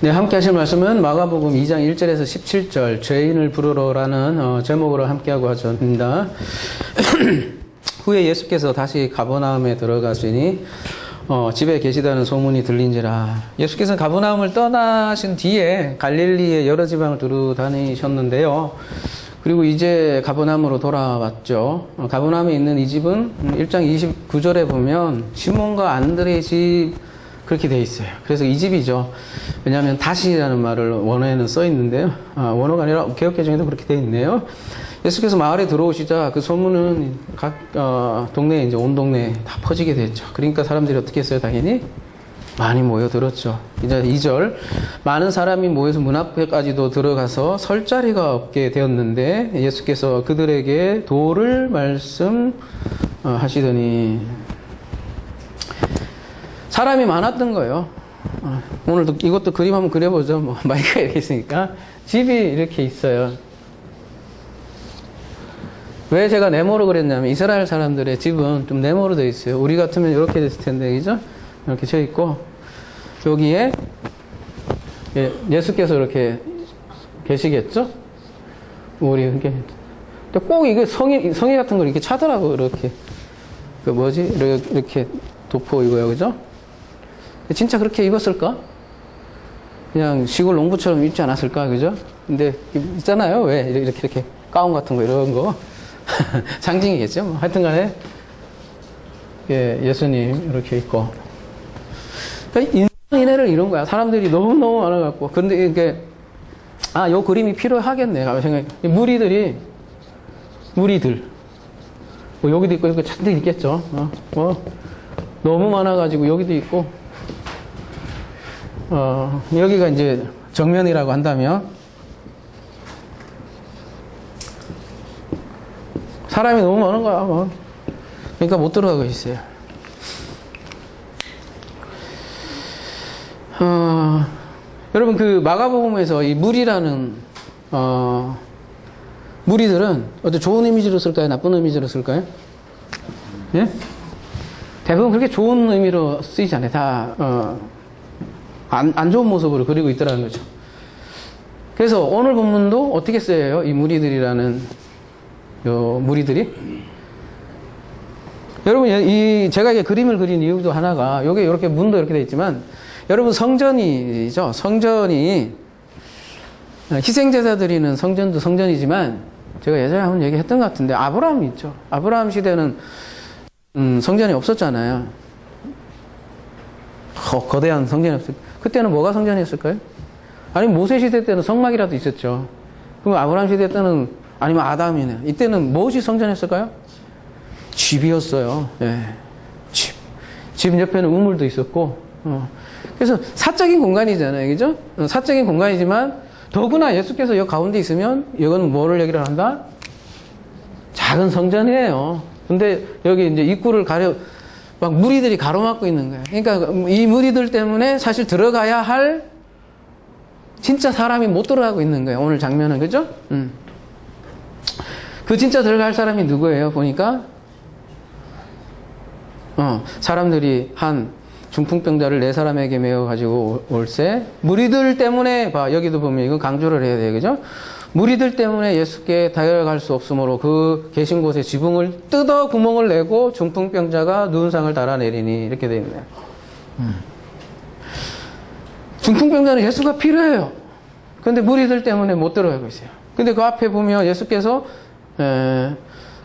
네, 함께 하실 말씀은 마가복음 2장 1절에서 17절 죄인을 부르러라는 제목으로 함께하고 하십니다. 후에 예수께서 다시 가버나움에 들어가시니 집에 계시다는 소문이 들린지라. 예수께서는 가버나움을 떠나신 뒤에 갈릴리의 여러 지방을 두루 다니셨는데요. 그리고 이제 가버나움으로 돌아왔죠. 가버나움에 있는 이 집은 1장 29절에 보면 시몬과 안드레의 집 그렇게 돼 있어요. 그래서 이 집이죠. 왜냐하면 다시라는 말을 원어에는 써 있는데요. 원어가 아니라 개역개정에도 그렇게 돼 있네요. 예수께서 마을에 들어오시자 그 소문은 각 동네에 이제 온 동네에 다 퍼지게 됐죠. 그러니까 사람들이 어떻게 했어요? 당연히 많이 모여들었죠. 이제 2절 많은 사람이 모여서 문 앞에까지도 들어가서 설 자리가 없게 되었는데 예수께서 그들에게 도를 말씀하시더니 사람이 많았던 거예요. 오늘도 이것도 그림 한번 그려보죠. 뭐 마이크가 이렇게 있으니까 집이 이렇게 있어요. 왜 제가 네모로 그렸냐면 이스라엘 사람들의 집은 좀 네모로 되어 있어요. 우리 같으면 이렇게 됐을 텐데, 그죠? 이렇게 쳐 있고 여기에 예수께서 이렇게 계시겠죠? 우리 이렇게 꼭 이게 성의 같은 걸 이렇게 차더라고. 이렇게 그 뭐지? 이렇게 도포 이거요, 그죠? 진짜 그렇게 입었을까? 그냥 시골 농부처럼 입지 않았을까, 그죠? 근데 있잖아요. 왜 이렇게 가운 같은 거 이런 거 상징이겠죠. 뭐 하여튼간에 예수님 이렇게 있고. 그러니까 인해를 이룬 거야. 사람들이 너무 많아갖고. 근데 이게 요 그림이 필요하겠네. 가만 생각. 무리들 뭐 여기도 있고 여기 잔뜩 있겠죠. 너무 많아가지고 여기도 있고. 여기가 이제 정면이라고 한다면 사람이 너무 많은 거야. 뭐. 그러니까 못 들어가고 있어요. 여러분 그 마가복음에서 이 무리라는 무리들은 어떤 좋은 이미지로 쓸까요? 나쁜 이미지로 쓸까요? 예? 대부분 그렇게 좋은 의미로 쓰이지 않아요. 다 안 좋은 모습으로 그리고 있더라는 거죠. 그래서 오늘 본문도 어떻게 쓰여요? 이 무리들이라는 무리들이. 여러분 제가 이게 그림을 그린 이유도 하나가 여기 이렇게 문도 이렇게 되어 있지만 여러분 성전이죠. 성전이 희생제사 드리는 성전도 성전이지만 제가 예전에 한번 얘기했던 것 같은데 아브라함이 있죠. 아브라함 시대는 성전이 없었잖아요. 거대한 성전이 없었. 그때는 뭐가 성전이었을까요? 아니면 모세 시대 때는 성막이라도 있었죠. 그럼 아브라함 시대 때는 아니면 아담이네. 이때는 무엇이 성전이었을까요? 집이었어요. 예. 집 옆에는 우물도 있었고. 그래서 사적인 공간이잖아요. 그죠? 사적인 공간이지만 더구나 예수께서 여기 가운데 있으면 이건 뭐를 얘기를 한다? 작은 성전이에요. 근데 여기 이제 입구를 막 무리들이 가로막고 있는 거예요. 그러니까 이 무리들 때문에 사실 들어가야 할 진짜 사람이 못 들어가고 있는 거예요. 오늘 장면은. 그죠? 그 진짜 들어갈 사람이 누구예요? 보니까 사람들이 한 중풍병자를 4사람에게 메어 가지고 올세 무리들 때문에 여기도 보면 이건 강조를 해야 돼요. 그죠? 무리들 때문에 예수께 다가갈 수 없으므로 그 계신 곳에 지붕을 뜯어 구멍을 내고 중풍병자가 누운상을 달아내리니 이렇게 되어 있네요. 중풍병자는 예수가 필요해요. 그런데 무리들 때문에 못 들어가고 있어요. 근데 그 앞에 보면 예수께서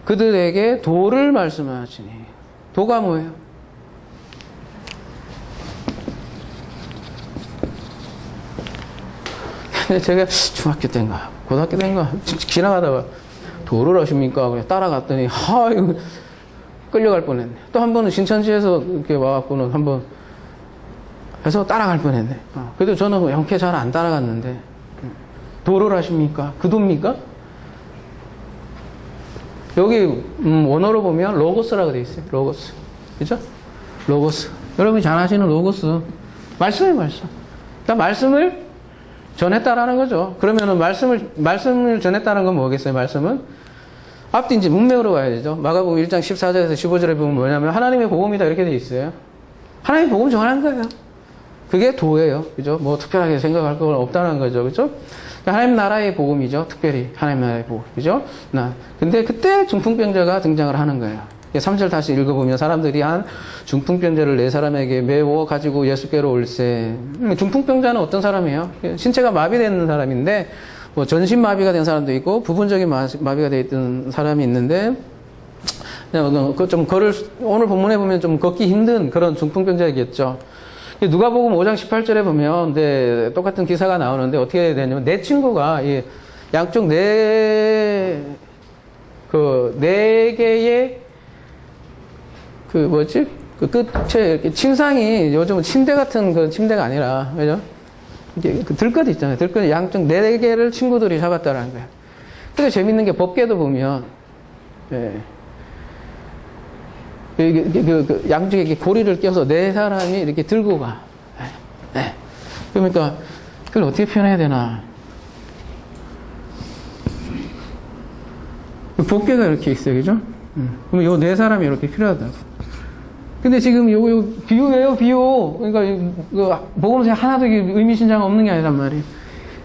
그들에게 도를 말씀하시니 도가 뭐예요? 근데 제가 중학교 때인가 고등학교 때인가 지나가다가 도를 하십니까? 그냥 따라갔더니 이거 끌려갈 뻔했네. 또 한 번은 신천지에서 이렇게 와갖고는 한번 해서 따라갈 뻔했네. 그래도 저는 영케 잘 안 따라갔는데 도를 하십니까? 그 도입니까? 여기 원어로 보면 로고스라고 되어 있어요. 로고스. 그죠? 로고스. 여러분이 잘 아시는 로고스. 말씀이에요, 말씀. 그러니까 말씀을 전했다라는 거죠. 그러면은 말씀을 전했다는 건 뭐겠어요? 말씀은 앞뒤 이제 문맥으로 가야 되죠. 마가복음 1장 14절에서 15절에 보면 뭐냐면 하나님의 복음이다 이렇게 돼 있어요. 하나님의 복음 전한 거예요. 그게 도예요. 그죠? 뭐 특별하게 생각할 건 없다는 거죠. 그죠? 하나님 나라의 복음이죠. 특별히 하나님 나라의 복음. 그죠? 근데 그때 중풍병자가 등장을 하는 거예요. 3절 다시 읽어보면 사람들이 한 중풍병자를 네 사람에게 메워 가지고 예수께로 올세. 중풍병자는 어떤 사람이에요? 신체가 마비되는 사람인데 뭐 전신 마비가 된 사람도 있고 부분적인 마비가 되어 있던 사람이 있는데 좀 오늘 본문에 보면 좀 걷기 힘든 그런 중풍병자이겠죠. 누가복음 5장 18절에 보면 똑같은 기사가 나오는데 어떻게 되냐면 내 친구가 양쪽 네 개의 그 끝에 이렇게 침상이 요즘은 침대 같은 그 침대가 아니라, 그죠? 이게 그 들것이 있잖아요. 들것이 양쪽 네 개를 친구들이 잡았다라는 거예요. 근데 재밌는 게 법계도 보면, 양쪽에 이렇게 고리를 껴서 네 사람이 이렇게 들고 가. 그러니까, 그걸 어떻게 표현해야 되나. 법계가 이렇게 있어요. 그죠? 그럼 요 네 사람이 이렇게 필요하다고. 근데 지금 요거 비유예요, 비유. 그러니까 복음서에 하나도 의미심장 없는 게 아니란 말이에요.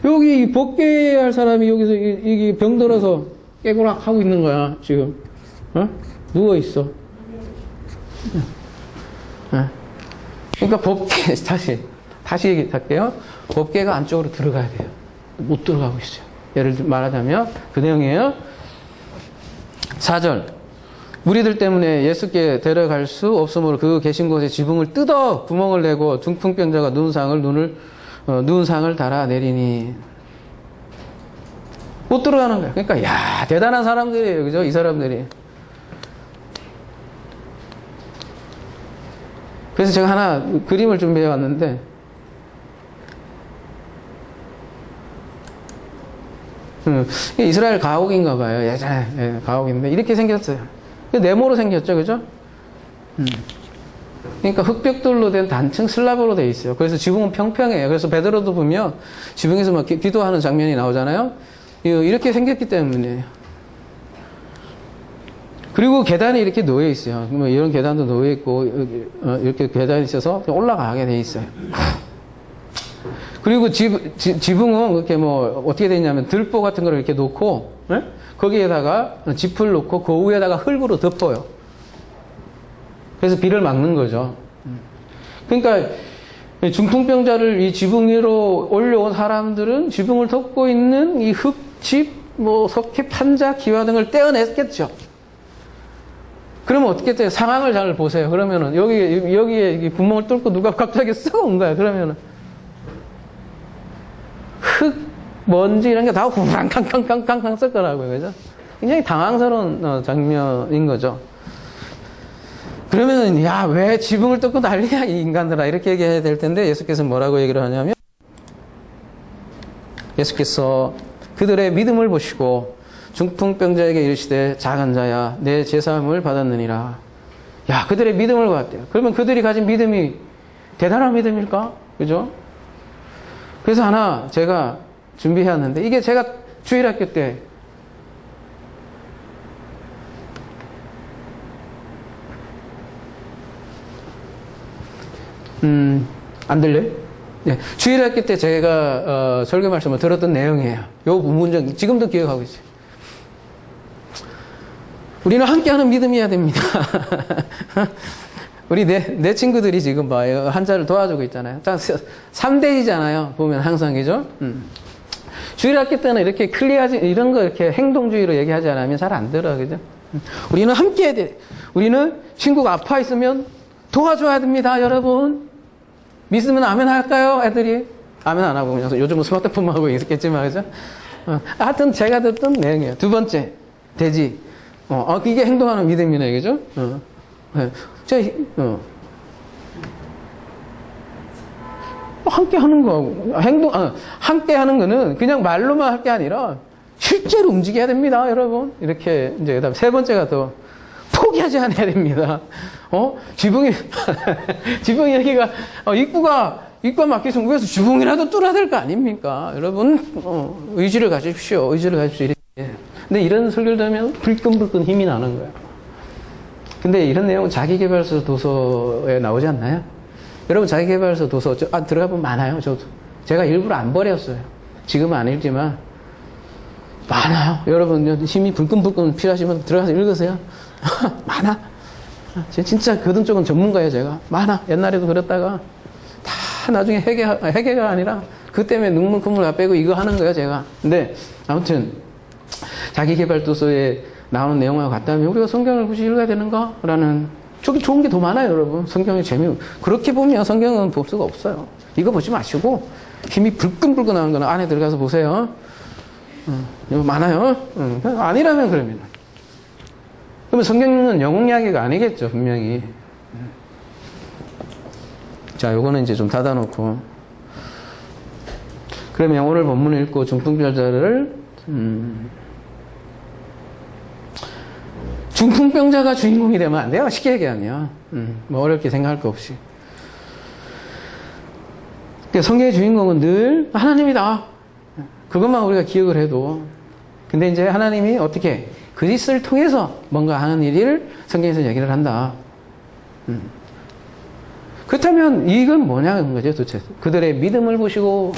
여기 법계 할 사람이 여기서 이게 병들어서 깨고락 하고 있는 거야, 지금. 누워 있어. 그러니까 법계 다시 얘기할게요. 법계가 안쪽으로 들어가야 돼요. 못 들어가고 있어요. 예를 들어 말하자면 그 내용이에요. 4절. 무리들 때문에 예수께 데려갈 수 없으므로 그 계신 곳에 지붕을 뜯어 구멍을 내고 중풍병자가 누운 상을 달아 내리니 못 들어가는 거예요. 그러니까 야 대단한 사람들이에요, 그죠? 이 사람들이. 그래서 제가 하나 그림을 준비해 왔는데 이스라엘 가옥인가 봐요. 예전에 가옥인데 이렇게 생겼어요. 네모로 생겼죠, 그죠? 그러니까 흙벽돌로 된 단층 슬랍으로 되어 있어요. 그래서 지붕은 평평해요. 그래서 베드로도 보면 지붕에서 막 기도하는 장면이 나오잖아요. 이렇게 생겼기 때문이에요. 그리고 계단이 이렇게 놓여 있어요. 뭐 이런 계단도 놓여 있고 이렇게 계단이 있어서 올라가게 돼 있어요. 그리고 지붕은 이렇게 뭐 어떻게 되어 있냐면 들보 같은 걸 이렇게 놓고 거기에다가 짚을 놓고 그 위에다가 흙으로 덮어요. 그래서 비를 막는 거죠. 그러니까 중풍병자를 이 지붕 위로 올려온 사람들은 지붕을 덮고 있는 이 흙집, 뭐 석회, 판자, 기와 등을 떼어냈겠죠. 그러면 어떻게 돼요? 상황을 잘 보세요. 그러면은 여기에 구멍을 뚫고 누가 갑자기 썩어 온 거야. 그러면은 흙, 먼지 이런 게 다 후랑 캉캉캉캉캉 섞어라고요. 그죠? 굉장히 당황스러운 장면인 거죠. 그러면은 야, 왜 지붕을 뚫고 난리야 이 인간들아 이렇게 얘기해야 될 텐데 예수께서 뭐라고 얘기를 하냐면 예수께서 그들의 믿음을 보시고 중풍병자에게 이르시되 작은 자야 내 제사함을 받았느니라. 야, 그들의 믿음을 봤대요. 그러면 그들이 가진 믿음이 대단한 믿음일까? 그죠? 그래서 하나 제가 준비해왔는데 이게 제가 주일학교 때 안 들려요? 네. 주일학교 때 제가 설교 말씀을 들었던 내용이에요. 요 문장 지금도 기억하고 있어요. 우리는 함께하는 믿음이어야 됩니다. 우리 내 친구들이 지금 봐요. 한자를 도와주고 있잖아요. 3대이잖아요. 보면 항상, 그죠? 주일학교 때는 이렇게 클리어하지, 이런 거 이렇게 행동주의로 얘기하지 않으면 잘 안 들어, 그죠? 우리는 함께 해야 돼. 우리는 친구가 아파 있으면 도와줘야 됩니다, 여러분. 믿으면 아멘 할까요, 애들이? 아멘 안 하고 그냥 요즘은 스마트폰만 하고 있겠지만, 그죠? 하여튼 제가 듣던 내용이에요. 두 번째, 돼지. 이게 행동하는 믿음이네, 그죠? 함께 하는 거, 함께 하는 거는 그냥 말로만 할 게 아니라 실제로 움직여야 됩니다, 여러분. 이렇게, 이제, 그 다음에 세 번째가 더 포기하지 않아야 됩니다. 지붕이 여기가, 입구가 막혀서 위에서 지붕이라도 뚫어야 될 거 아닙니까? 여러분, 의지를 가십시오. 이렇게. 근데 이런 설교를 들으면 불끈불끈 힘이 나는 거예요. 근데 이런 내용은 자기계발서 도서에 나오지 않나요? 여러분 자기계발서 도서 들어가 보면 많아요. 저도 제가 일부러 안 버렸어요. 지금은 안 읽지만 많아요. 여러분 힘이 불끈불끈 필요하시면 들어가서 읽으세요. 많아. 진짜 그등 쪽은 전문가예요. 제가 많아. 옛날에도 그랬다가 다 나중에 회개가 아니라 그 때문에 눈물 콧물 다 빼고 이거 하는 거예요. 제가. 근데 아무튼 자기계발도서에 나오는 내용하고 같다면 우리가 성경을 굳이 읽어야 되는가? 라는 저기 좋은 게 더 많아요. 여러분 성경이 그렇게 보면 성경은 볼 수가 없어요. 이거 보지 마시고 힘이 불끈불끈 나는 거는 안에 들어가서 보세요. 이거 많아요. 아니라면 그러면 성경은 영웅 이야기가 아니겠죠. 분명히. 자, 요거는 이제 좀 닫아놓고 그러면 오늘 본문을 읽고 중풍병자를 중풍병자가 주인공이 되면 안 돼요. 쉽게 얘기하면 뭐 어렵게 생각할 거 없이. 그러니까 성경의 주인공은 늘 하나님이다. 그것만 우리가 기억을 해도. 근데 이제 하나님이 어떻게 그리스도를 통해서 뭔가 하는 일을 성경에서 얘기를 한다. 그렇다면 이건 뭐냐는 거죠, 도대체. 그들의 믿음을 보시고.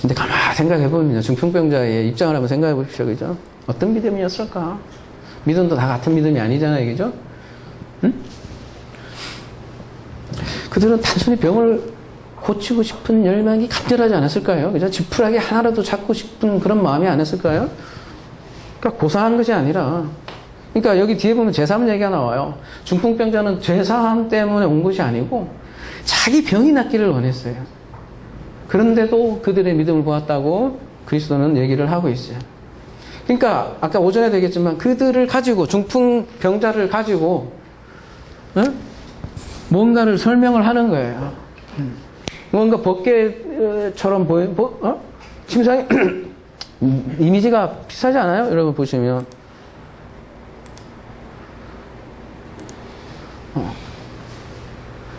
근데 가만히 생각해 보면 중풍병자의 입장을 한번 생각해 보십시오, 그죠? 어떤 믿음이었을까? 믿음도 다 같은 믿음이 아니잖아요, 그죠? 응? 그들은 단순히 병을 고치고 싶은 열망이 간절하지 않았을까요? 그죠? 지푸라기 하나라도 잡고 싶은 그런 마음이 아니었을까요? 그러니까 고상한 것이 아니라, 그러니까 여기 뒤에 보면 제3 얘기가 나와요. 중풍병자는 제3 때문에 온 것이 아니고 자기 병이 낫기를 원했어요. 그런데도 그들의 믿음을 보았다고 그리스도는 얘기를 하고 있어요. 그러니까 아까 오전에도 얘기했지만 그들을 가지고 중풍병자를 가지고 뭔가를 설명을 하는 거예요. 뭔가 법계처럼 침상이 이미지가 비슷하지 않아요? 여러분 보시면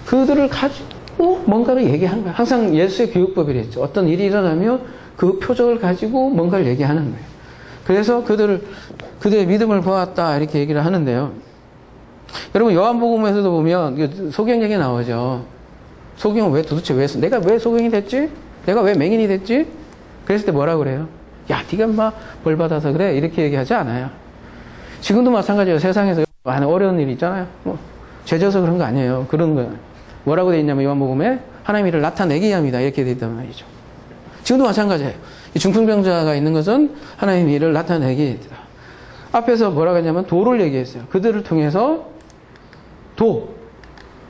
그들을 가지고 뭔가를 얘기하는 거예요. 항상 예수의 교육법이 있죠. 어떤 일이 일어나면 그 표적을 가지고 뭔가를 얘기하는 거예요. 그래서 그들의 믿음을 보았다 이렇게 얘기를 하는데요. 여러분 요한복음에서도 보면 소경 얘기 나오죠. 소경은 도대체 내가 왜 소경이 됐지? 내가 왜 맹인이 됐지? 그랬을 때 뭐라 그래요? 야, 네가 막 벌 받아서 그래 이렇게 얘기하지 않아요. 지금도 마찬가지예요. 세상에서 많은 어려운 일이 있잖아요. 죄 져서 그런 거 아니에요. 그런 거예요. 뭐라고 돼 있냐면 요한복음에 하나님의 일을 나타내기 위함이다 이렇게 돼 있단 말이죠. 지금도 마찬가지예요. 이 중풍병자가 있는 것은 하나님의 일을 나타내기 위함이다. 앞에서 뭐라고 했냐면 도를 얘기했어요. 그들을 통해서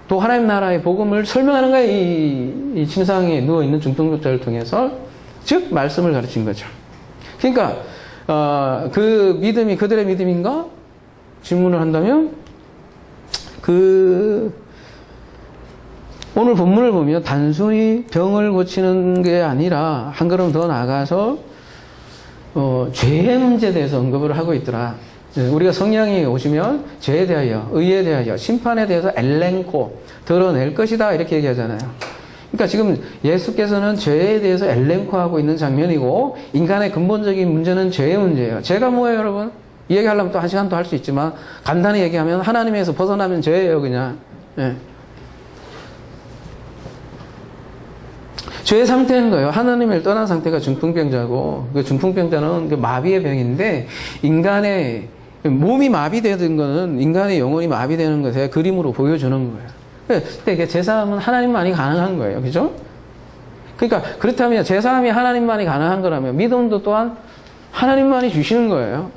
하나님 나라의 복음을 설명하는 거예요. 이 침상에 누워있는 중풍병자를 통해서 즉 말씀을 가르친 거죠. 그러니까 그 믿음이 그들의 믿음인가? 질문을 한다면 오늘 본문을 보면 단순히 병을 고치는 게 아니라 한 걸음 더 나아가서 죄의 문제에 대해서 언급을 하고 있더라. 우리가 성령이 오시면 죄에 대하여, 의에 대하여, 심판에 대해서 엘렌코, 드러낼 것이다 이렇게 얘기하잖아요. 그러니까 지금 예수께서는 죄에 대해서 엘렌코하고 있는 장면이고 인간의 근본적인 문제는 죄의 문제예요. 죄가 뭐예요, 여러분? 이 얘기하려면 또 한 시간 도 할 수 있지만 간단히 얘기하면 하나님에서 벗어나면 죄예요, 그냥. 예. 죄의 상태인 거예요. 하나님을 떠난 상태가 중풍병자고, 그 중풍병자는 그 마비의 병인데, 인간의 몸이 마비되는 거는 인간의 영혼이 마비되는 것에 그림으로 보여주는 거예요. 근데 이게 제사함은 하나님만이 가능한 거예요. 그죠? 그러니까, 그렇다면 제사함이 하나님만이 가능한 거라면, 믿음도 또한 하나님만이 주시는 거예요.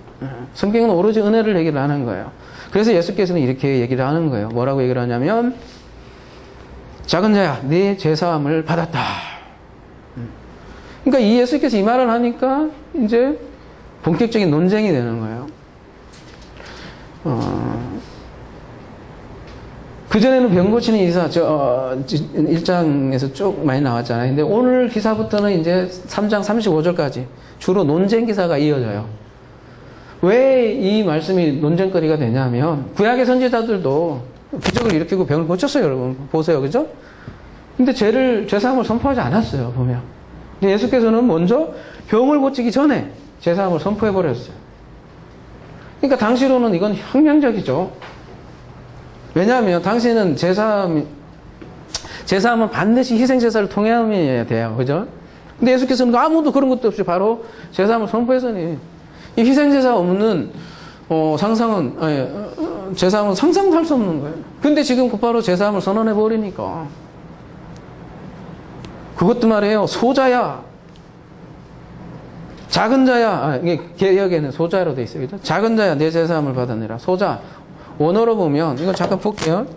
성경은 오로지 은혜를 얘기를 하는 거예요. 그래서 예수께서는 이렇게 얘기를 하는 거예요. 뭐라고 얘기를 하냐면, 작은 자야, 네 제사함을 받았다. 그러니까 이 예수께서 이 말을 하니까 이제 본격적인 논쟁이 되는 거예요. 그전에는 병 고치는 이사, 1장에서 쭉 많이 나왔잖아요. 근데 오늘 기사부터는 이제 3장 35절까지 주로 논쟁 기사가 이어져요. 왜 이 말씀이 논쟁거리가 되냐면, 구약의 선지자들도 기적을 일으키고 병을 고쳤어요, 여러분. 보세요, 그죠? 근데 죄사함을 선포하지 않았어요, 보면. 근데 예수께서는 먼저 병을 고치기 전에 죄사함을 선포해버렸어요. 그러니까 당시로는 이건 혁명적이죠. 왜냐하면 당신은 제사하면 반드시 희생제사를 통해야 돼요. 그죠? 근데 예수께서는 아무도 그런 것도 없이 바로 제사함을 선포했으니, 이 희생제사 없는, 제사함은 상상도 할 수 없는 거예요. 근데 지금 곧바로 제사함을 선언해버리니까. 그것도 말이에요. 소자야. 작은 자야. 이게 개역에는 소자로 돼 있어요. 그죠? 작은 자야. 내 제사함을 받았느라. 소자. 원어로 보면, 이거 잠깐 볼게요.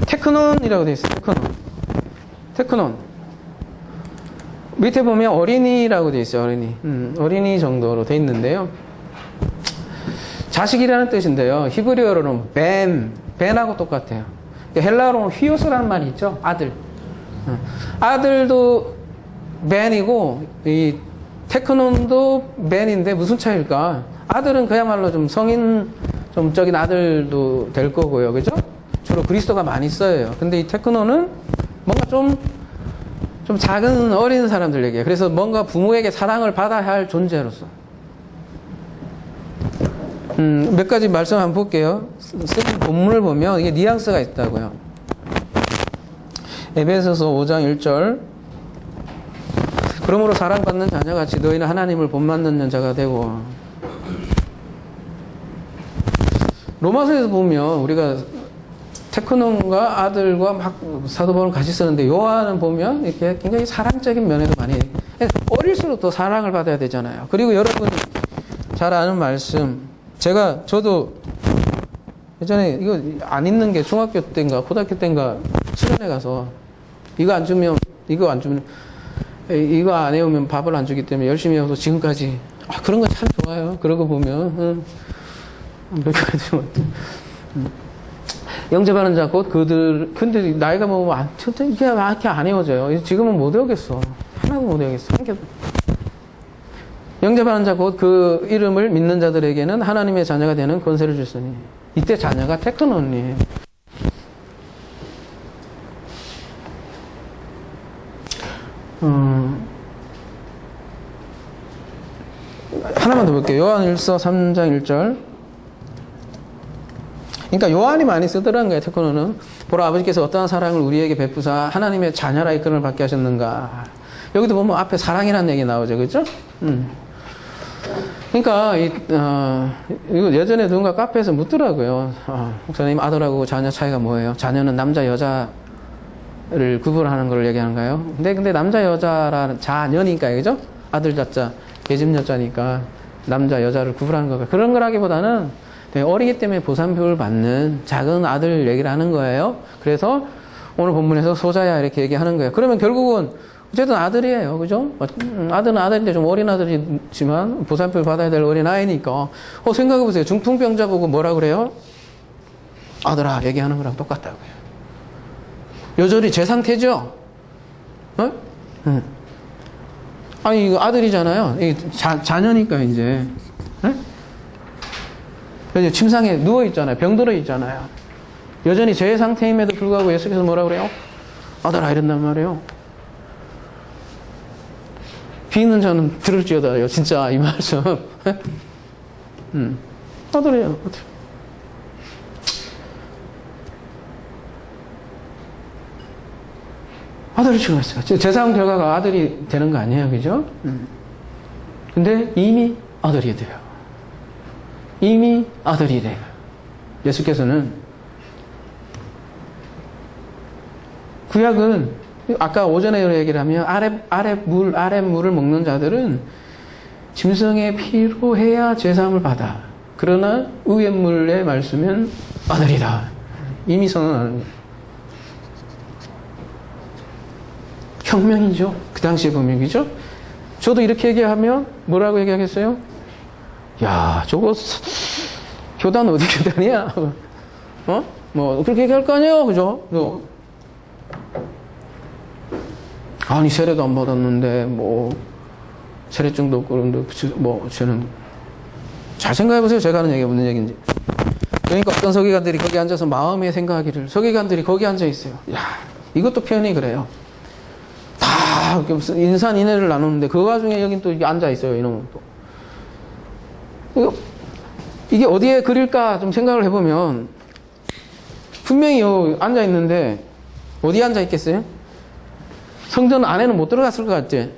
테크논이라고 되어 있어요. 테크논. 밑에 보면 어린이라고 되어 있어요. 어린이 정도로 되어 있는데요. 자식이라는 뜻인데요. 히브리어로는 벤하고 똑같아요. 헬라어로는 휘오스라는 말이 있죠. 아들. 아들도 벤이고, 이 테크논도 벤인데 무슨 차이일까? 아들은 그야말로 좀 성인적인 아들도 될 거고요. 그죠? 주로 그리스도가 많이 써요. 근데 이 테크노는 뭔가 좀 작은 어린 사람들에게, 그래서 뭔가 부모에게 사랑을 받아야 할 존재로서. 몇 가지 말씀 한번 볼게요. 본문을 보면 이게 뉘앙스가 있다고요. 에베소서 5장 1절. 그러므로 사랑받는 자녀같이 너희는 하나님을 본받는 자가 되고. 로마서에서 보면 우리가 테크논과 아들과 막 사도 바울을 같이 쓰는데, 요한은 보면 이렇게 굉장히 사랑적인 면에도 많이, 어릴수록 더 사랑을 받아야 되잖아요. 그리고 여러분이 잘 아는 말씀, 저도 예전에 이거 안 읽는 게 중학교 때인가 고등학교 때인가 수련회 가서 이거 안 해오면 밥을 안 주기 때문에 열심히 해서 지금까지, 그런 거 참 좋아요. 그러고 보면, 몇 가지 영접하는 자 곧 근데 나이가 먹으면 이게 이렇게 안 헤어져요. 지금은 못 외우겠어. 하나도 못 외우겠어. 한 개도. 영접하는 자 곧 그 이름을 믿는 자들에게는 하나님의 자녀가 되는 권세를 줬으니. 이때 자녀가 테크논이에요. 하나만 더 볼게요. 요한일서 3장 1절. 그러니까 요한이 많이 쓰더라는 거예요. 테크노는. 보라, 아버지께서 어떠한 사랑을 우리에게 베푸사 하나님의 자녀라 이끌음을 받게 하셨는가. 여기도 보면 앞에 사랑이라는 얘기 나오죠. 그렇죠? 그러니까 이거 예전에 누군가 카페에서 묻더라고요. 목사님, 아들하고 자녀 차이가 뭐예요? 자녀는 남자 여자를 구분하는 걸 얘기하는가요? 근데 남자 여자라는 자녀니까, 그죠? 아들 자자, 계집 여자니까 남자 여자를 구분하는 거가 그런 거라기보다는 어리기 때문에 보살핌을 받는 작은 아들 얘기를 하는 거예요. 그래서 오늘 본문에서 소자야 이렇게 얘기하는 거예요. 그러면 결국은 어쨌든 아들이에요. 그죠? 아들은 아들인데 좀 어린 아들이지만 보살핌을 받아야 될 어린 아이니까. 생각해보세요. 중풍병자 보고 뭐라 그래요? 아들아 얘기하는 거랑 똑같다고요. 여전히 제 상태죠? 아니 이거 아들이잖아요. 이게 자녀니까 이제. 침상에 누워있잖아요. 병들어 있잖아요. 여전히 제 상태임에도 불구하고 예수께서 뭐라 그래요? 아들아 이런단 말이에요. 비는 자는 들을지어다요. 진짜 이 말씀. 아들이에요. 아들을 취급했어요. 제사함 결과가 아들이 되는 거 아니에요. 그죠? 근데 이미 아들이 돼요. 이미 아들이 돼요. 예수께서는 구약은 아까 오전에 얘기를 하면 아랫물을 먹는 자들은 짐승의 피로 해야 제사함을 받아. 그러나 의의 말씀은 아들이다. 이미 선언하는 거예요. 혁명이죠. 그 당시에 보면, 그죠? 저도 이렇게 얘기하면 뭐라고 얘기하겠어요? 야, 저거 교단 어디 교단이야? 뭐 그렇게 얘기할 거 아니에요, 그죠? 아니 세례도 안 받았는데 뭐 세례증도 없고 그런데 뭐 저는 잘 생각해보세요. 제가 하는 얘기가 무슨 얘기인지. 그러니까 어떤 서기관들이 거기 앉아서 마음에 생각하기를, 서기관들이 거기 앉아 있어요. 야, 이것도 표현이 그래요. 다 인산인해를 나누는데 그 와중에 여긴 또 앉아 있어요. 이놈은 또. 이게 어디에 그릴까 좀 생각을 해보면 분명히 여기 앉아 있는데 어디에 앉아 있겠어요? 성전 안에는 못 들어갔을 것 같지?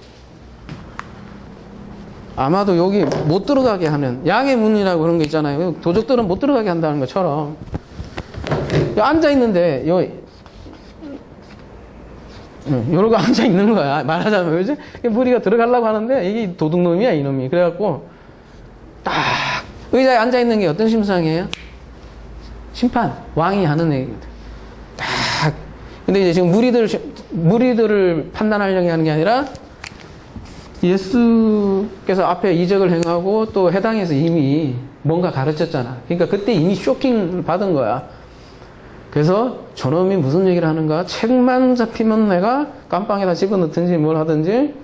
아마도 여기 못 들어가게 하는 양의 문이라고 그런 거 있잖아요. 도적들은 못 들어가게 한다는 것처럼 앉아 있는데 요러고 앉아 있는 거야. 말하자면 그지? 무리가 들어가려고 하는데 이게 도둑놈이야 이놈이. 그래갖고 딱 의자에 앉아 있는 게 어떤 심상이에요? 심판, 왕이 하는 얘기거든. 딱. 근데 이제 지금 무리들을 판단하려고 하는 게 아니라 예수께서 앞에 이적을 행하고 또 해당해서 이미 뭔가 가르쳤잖아. 그러니까 그때 이미 쇼킹을 받은 거야. 그래서 저놈이 무슨 얘기를 하는가? 책만 잡히면 내가 깜빵에다 집어넣든지 뭘 하든지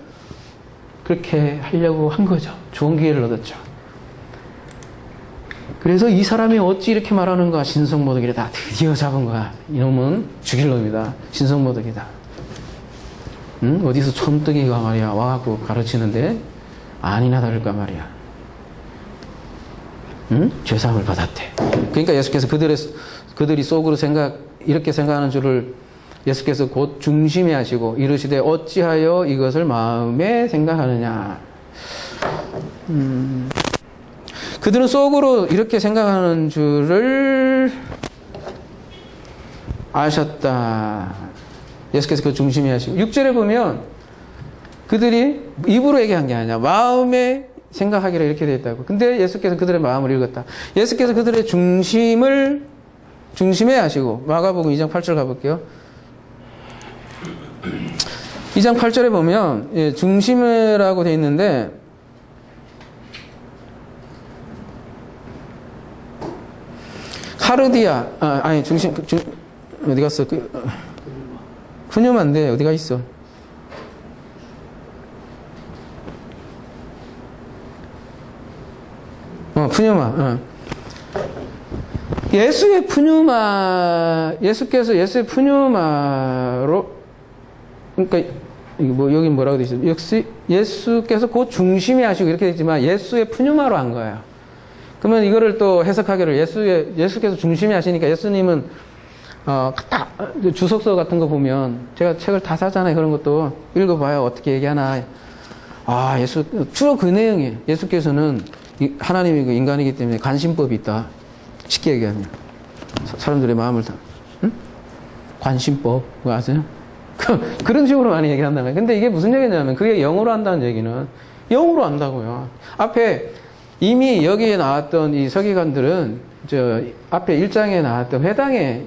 그렇게 하려고 한 거죠. 좋은 기회를 얻었죠. 그래서 이 사람이 어찌 이렇게 말하는가? 신성모독이다. 드디어 잡은 거야. 이놈은 죽일 놈이다. 신성모독이다. 응? 어디서 촌뜨기가 말이야 와갖고 가르치는데 아니나 다를까 말이야. 응? 죄사함을 받았대. 그러니까 예수께서 그들이 속으로 이렇게 생각하는 줄을 예수께서 곧 중심에 하시고 이르시되 어찌하여 이것을 마음에 생각하느냐. 그들은 속으로 이렇게 생각하는 줄을 아셨다. 예수께서 그 중심에 하시고 6절에 보면 그들이 입으로 얘기한 게 아니야. 마음에 생각하기를 이렇게 되어 있다고. 근데 예수께서 그들의 마음을 읽었다. 예수께서 그들의 중심에 하시고 마가복음 2장 8절 가볼게요. 2장 8절에 보면 중심이라고 되어 있는데 카르디아 중심 어디 갔어? 푸뉴마인데 어디가 있어? 푸뉴마. 예수께서 예수의 푸뉴마로, 그러니까 여기 뭐라고 돼 있어요? 역시 예수께서 곧 중심에 하시고 이렇게 되지만 예수의 푸뉴마로 한 거예요. 그러면 이거를 또 해석하기를 예수께서 중심에 하시니까 예수님은 주석서 같은 거 보면 제가 책을 다 사잖아요. 그런 것도 읽어봐요. 어떻게 얘기하나. 주로 그 내용이에요. 예수께서는 하나님이고 인간이기 때문에 관심법이 있다. 쉽게 얘기하면 사람들의 마음을 다 관심법 그거 아세요? 그런 식으로 많이 얘기한단 말이에요. 근데 이게 무슨 얘기냐면 그게 영어로 한다는 얘기는 영어로 한다고요. 앞에 이미 여기에 나왔던 이 서기관들은 앞에 1장에 나왔던 회당의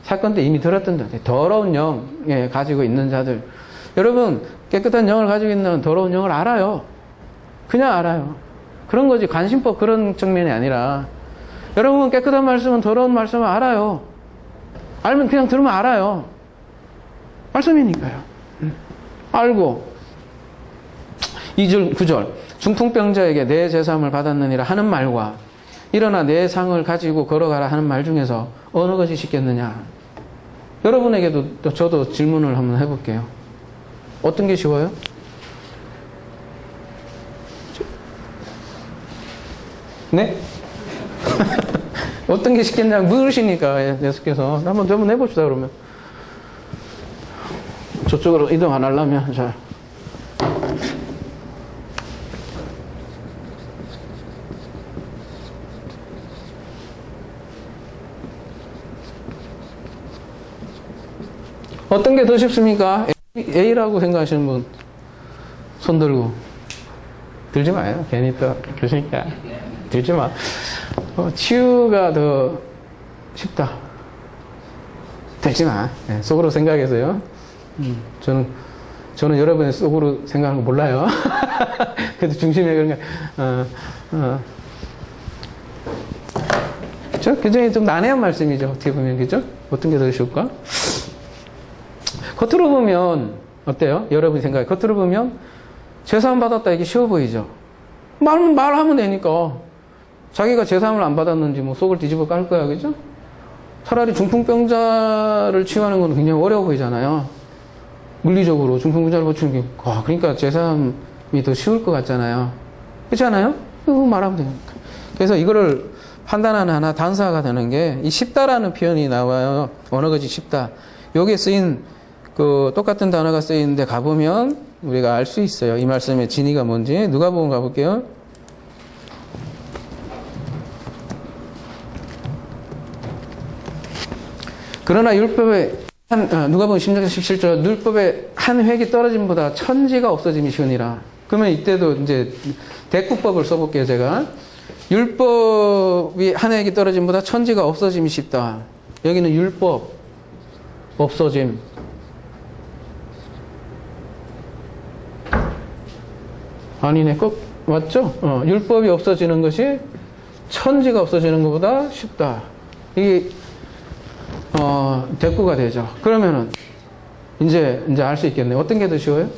사건 때 이미 들었던 더러운 영에 가지고 있는 자들. 여러분 깨끗한 영을 가지고 있는 더러운 영을 알아요. 그냥 알아요. 그런 거지 관심법 그런 측면이 아니라 여러분 깨끗한 말씀은 더러운 말씀을 알아요. 알면 그냥 들으면 알아요. 말씀이니까요. 알고 2절 9절 중풍병자에게 내 제사함을 받았느니라 하는 말과 일어나 내 상을 가지고 걸어가라 하는 말 중에서 어느 것이 쉽겠느냐. 여러분에게도 저도 질문을 한번 해볼게요. 어떤 게 쉬워요? 네? 어떤 게 쉽겠냐고 물으시니까 예수께서 한번 해봅시다. 그러면 저쪽으로 이동 안 하려면 자 어떤 게 더 쉽습니까? A라고 생각하시는 분 손 들고. 들지 마요. 괜히 또 그러시니까 들지 마. 치유가 더 쉽다. 들지 마. 네, 속으로 생각해서요. 저는 여러분의 속으로 생각하는 거 몰라요. 그래도 중심에 그런 거. 그죠? 굉장히 좀 난해한 말씀이죠. 어떻게 보면, 그죠? 어떤 게 더 쉬울까? 겉으로 보면, 어때요? 여러분이 생각해. 겉으로 보면, 제사함 받았다, 이게 쉬워 보이죠? 말하면 되니까. 자기가 제사함을 안 받았는지 뭐 속을 뒤집어 깔 거야, 그죠? 차라리 중풍병자를 치유하는 건 굉장히 어려워 보이잖아요. 물리적으로 중풍병자를 고치는 게, 그러니까 제3이 더 쉬울 것 같잖아요. 그렇지 않아요? 이거 말하면 되니까. 그래서 이거를 판단하는 하나 단서가 되는 게, 이 쉽다라는 표현이 나와요. 어느 것이 쉽다. 여기에 쓰인, 똑같은 단어가 쓰이는데 가보면 우리가 알 수 있어요. 이 말씀의 진의가 뭔지. 누가복음 가볼게요. 그러나 율법의 누가복음 16장 17절 율법의 한 획이 떨어짐보다 천지가 없어짐이 쉬우니라. 그러면 이때도 이제 대꾸법을 써볼게요. 제가 율법이 한 획이 떨어짐보다 천지가 없어짐이 쉽다. 여기는 율법 없어짐. 아니네, 맞죠? 율법이 없어지는 것이 천지가 없어지는 것보다 쉽다. 이게 대꾸가 되죠. 그러면은 이제 알 수 있겠네요. 어떤 게 더 쉬워요?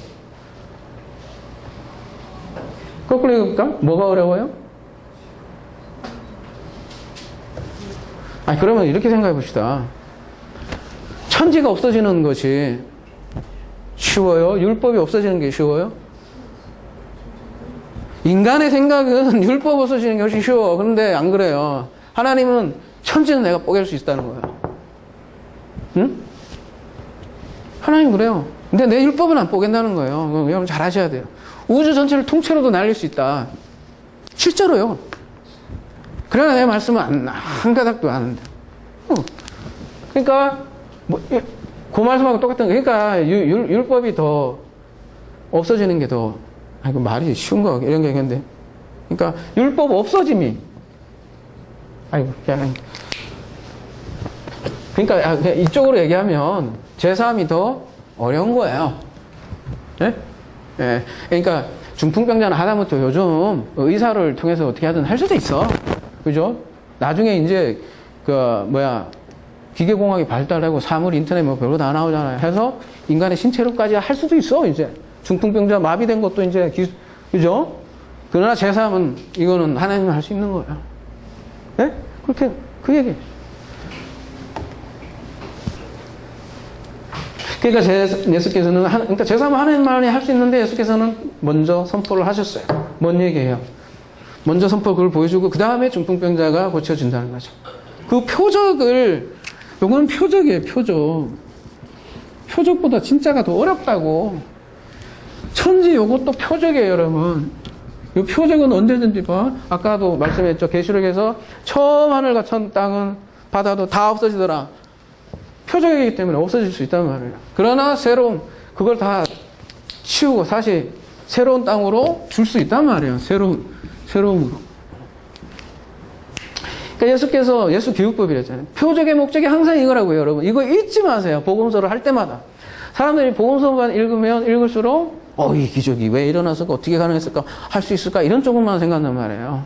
거꾸로 읽을까? 뭐가 어려워요? 그러면 이렇게 생각해 봅시다. 천지가 없어지는 것이 쉬워요? 율법이 없어지는 게 쉬워요? 인간의 생각은 율법 없어지는 것이 쉬워. 그런데 안 그래요. 하나님은 천지는 내가 뽀갤 수 있다는 거예요. 응? 하나님 그래요. 근데 내 율법은 안 뽀갠다는 거예요. 여러분 잘 아셔야 돼요. 우주 전체를 통째로도 날릴 수 있다. 실제로요. 그러나 내 말씀은 한 가닥도 안 한다. 그러니까 그 말씀하고 똑같은 거. 그러니까 율법이 더 없어지는 게 더 말이 쉬운 거 이런 게 있는데. 그러니까 율법 없어짐이 그러니까 이쪽으로 얘기하면 제3이 더 어려운 거예요. 예? 예. 그러니까 중풍병자는 하다못해 요즘 의사를 통해서 어떻게 하든 할 수도 있어. 그죠? 나중에 이제 기계공학이 발달하고 사물 인터넷 별거 다 나오잖아요. 해서 인간의 신체로까지 할 수도 있어. 이제 중풍병자 마비된 것도 이제 그죠? 그러나 제3은 이거는 하나님은 할 수 있는 거예요. 예? 그렇게 그 얘기. 그러니까 예수께서는 그러니까 제3은 하나님만이 할 수 있는데 예수께서는 먼저 선포를 하셨어요. 뭔 얘기예요? 먼저 그걸 보여주고 그 다음에 중풍병자가 고쳐진다는 거죠. 그 요거는 표적이에요. 표적보다 진짜가 더 어렵다고. 천지 요것도 표적이에요, 여러분. 이 표적은 언제든지 아까도 말씀했죠. 계시록에서 처음 하늘과 첫 땅은 바다도 다 없어지더라. 표적이기 때문에 없어질 수 있단 말이에요. 그러나 그걸 다 치우고 다시 새로운 땅으로 줄 수 있단 말이에요. 새로움으로. 그러니까 예수께서 예수 교육법이랬잖아요. 표적의 목적이 항상 이거라고요, 여러분. 이거 잊지 마세요. 복음서를 할 때마다. 사람들이 복음서만 읽으면 읽을수록 이 기적이 왜 일어났을까? 어떻게 가능했을까? 할 수 있을까? 이런 쪽만 생각한단 말이에요.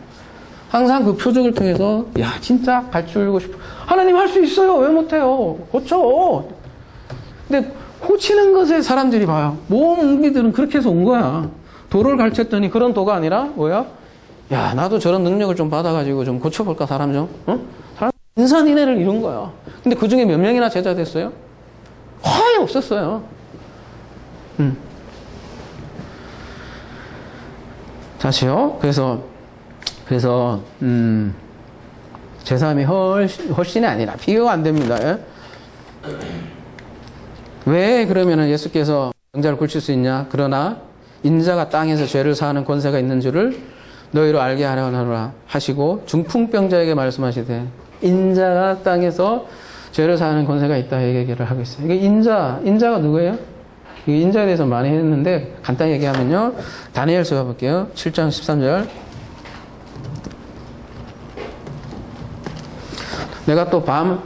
항상 그 표적을 통해서 진짜 가르치고 싶어. 하나님 할 수 있어요. 왜 못해요? 고쳐. 근데 고치는 것에 사람들이 봐요. 모험기들은 그렇게 해서 온 거야. 도를 가르쳤더니 그런 도가 아니라 뭐야? 나도 저런 능력을 좀 받아가지고 좀 고쳐볼까 사람 좀. 사람 인산인해를 이룬 거야. 근데 그 중에 몇 명이나 제자 됐어요? 거의 없었어요. 다시요. 그래서 제3이 훨씬이 아니라 비교가 안 됩니다. 예? 왜 그러면은 예수께서 병자를 고칠 수 있냐? 그러나 인자가 땅에서 죄를 사하는 권세가 있는 줄을 너희로 알게 하려노라 하시고 중풍병자에게 말씀하시되 인자가 땅에서 죄를 사하는 권세가 있다 얘기를 하고 있어요. 이게 인자가 누구예요? 이 인자에 대해서 많이 했는데 간단히 얘기하면요. 다니엘서 가볼게요. 7장 13절. 내가 또 밤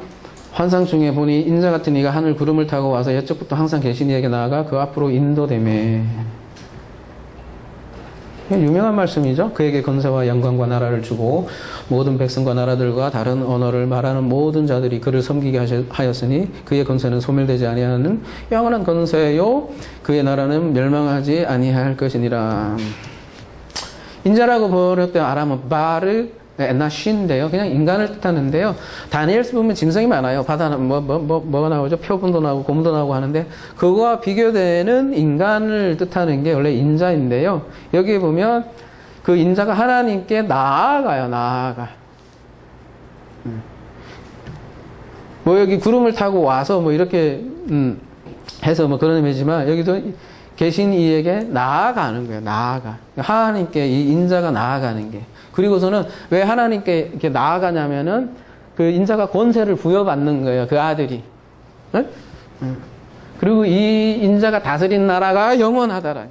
환상 중에 보니 인자 같은 이가 하늘 구름을 타고 와서 옛적부터 항상 계신 이에게 나아가 그 앞으로 인도되매. 유명한 말씀이죠. 그에게 권세와 영광과 나라를 주고 모든 백성과 나라들과 다른 언어를 말하는 모든 자들이 그를 섬기게 하였으니 그의 권세는 소멸되지 아니하는 영원한 권세요 그의 나라는 멸망하지 아니할 것이니라. 인자라고 번역된 아람은 에나쉬인데요. 그냥 인간을 뜻하는데요. 다니엘서 보면 짐승이 많아요. 바다는 뭐가 나오죠? 표본도 나오고 곰도 나오고 하는데 그거와 비교되는 인간을 뜻하는 게 원래 인자인데요. 여기 보면 그 인자가 하나님께 나아가요. 나아가. 뭐 여기 구름을 타고 와서 뭐 이렇게 해서 뭐 그런 의미지만 여기도 계신 이에게 나아가는 거예요. 나아가. 하나님께 이 인자가 나아가는 게. 그리고서는 왜 하나님께 이렇게 나아가냐면은 그 인자가 권세를 부여받는 거예요. 그 아들이. 네? 그리고 이 인자가 다스린 나라가 영원하다라.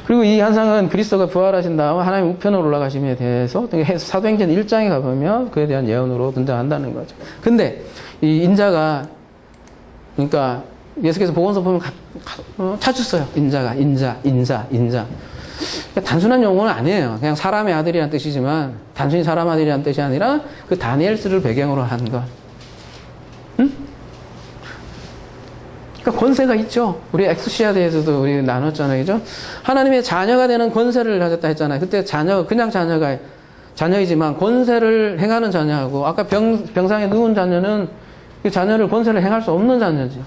그리고 이 현상은 그리스도가 부활하신 다음 하나님 우편으로 올라가심에 대해서 사도행전 1장에 가보면 그에 대한 예언으로 등장한다는 거죠. 근데 이 인자가 그러니까 예수께서 복음서 보면 찾으셨어요. 인자. 그러니까 단순한 용어는 아니에요. 그냥 사람의 아들이라는 뜻이지만 단순히 사람 아들이라는 뜻이 아니라 그 다니엘서를 배경으로 한 것. 응? 그러니까 권세가 있죠. 우리 엑소시아대에서도 우리 나눴잖아요. 그죠? 하나님의 자녀가 되는 권세를 가졌다 했잖아요. 그때 그냥 자녀이지만 권세를 행하는 자녀하고 아까 병상에 누운 자녀는 그 자녀를 권세를 행할 수 없는 자녀죠.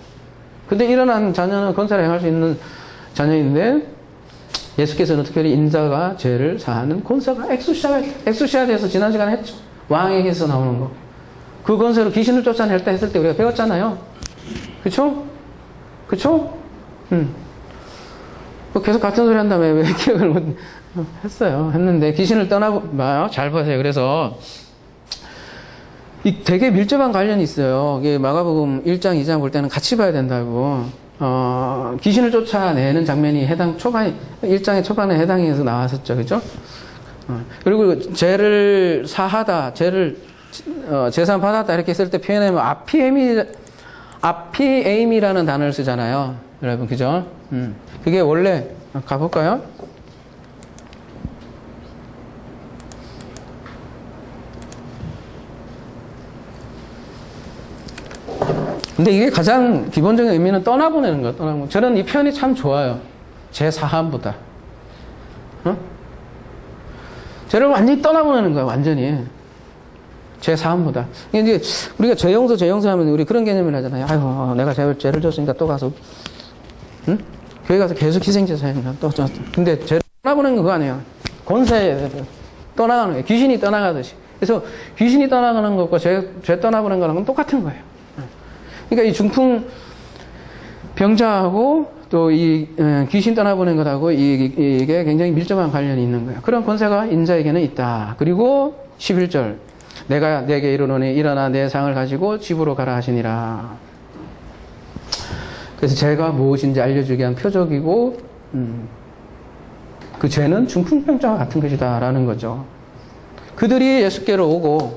근데 일어난 자녀는 권세를 행할 수 있는 자녀인데 예수께서는 특별히 인자가 죄를 사하는 권세가 엑소시아대에서 지난 시간에 했죠. 왕에게서 나오는 거. 그 권세로 귀신을 쫓아낼 때 했을 때 우리가 배웠잖아요. 그쵸? 계속 같은 소리 한다며 왜 기억을 못 했어요. 했는데 귀신을 떠나봐요. 잘 보세요. 그래서 되게 밀접한 관련이 있어요. 이게 마가복음 1장, 2장 볼 때는 같이 봐야 된다고. 귀신을 쫓아내는 장면이 1장의 초반에 해당해서 나왔었죠. 그죠? 그리고 죄를 사하다, 재산 받았다 이렇게 쓸 때 표현하면 아피에임이라는 단어를 쓰잖아요. 여러분, 그죠? 그게 원래, 가볼까요? 근데 이게 가장 기본적인 의미는 떠나보내는 거예요. 떠나보내는. 저는 이 표현이 참 좋아요. 제4함보다. 죄를 완전히 떠나보내는 거예요. 완전히. 제4함보다. 이제 우리가 죄용서 하면 우리 그런 개념을 하잖아요. 아이고, 내가 죄를 졌으니까 또 가서, 교회 가서 계속 희생제사 해야 또. 근데 죄를 떠나보내는 거 그거 아니에요. 권세 떠나가는 거예요. 귀신이 떠나가듯이. 그래서 귀신이 떠나가는 것과 죄 떠나보내는 거랑 똑같은 거예요. 그러니까 이 중풍 병자하고 또 이 귀신 떠나보낸 것하고 이게 굉장히 밀접한 관련이 있는 거예요. 그런 권세가 인자에게는 있다. 그리고 11절 내가 내게 이르노니 일어나 내 상을 가지고 집으로 가라 하시니라. 그래서 죄가 무엇인지 알려주기 위한 표적이고 그 죄는 중풍병자와 같은 것이다 라는 거죠. 그들이 예수께로 오고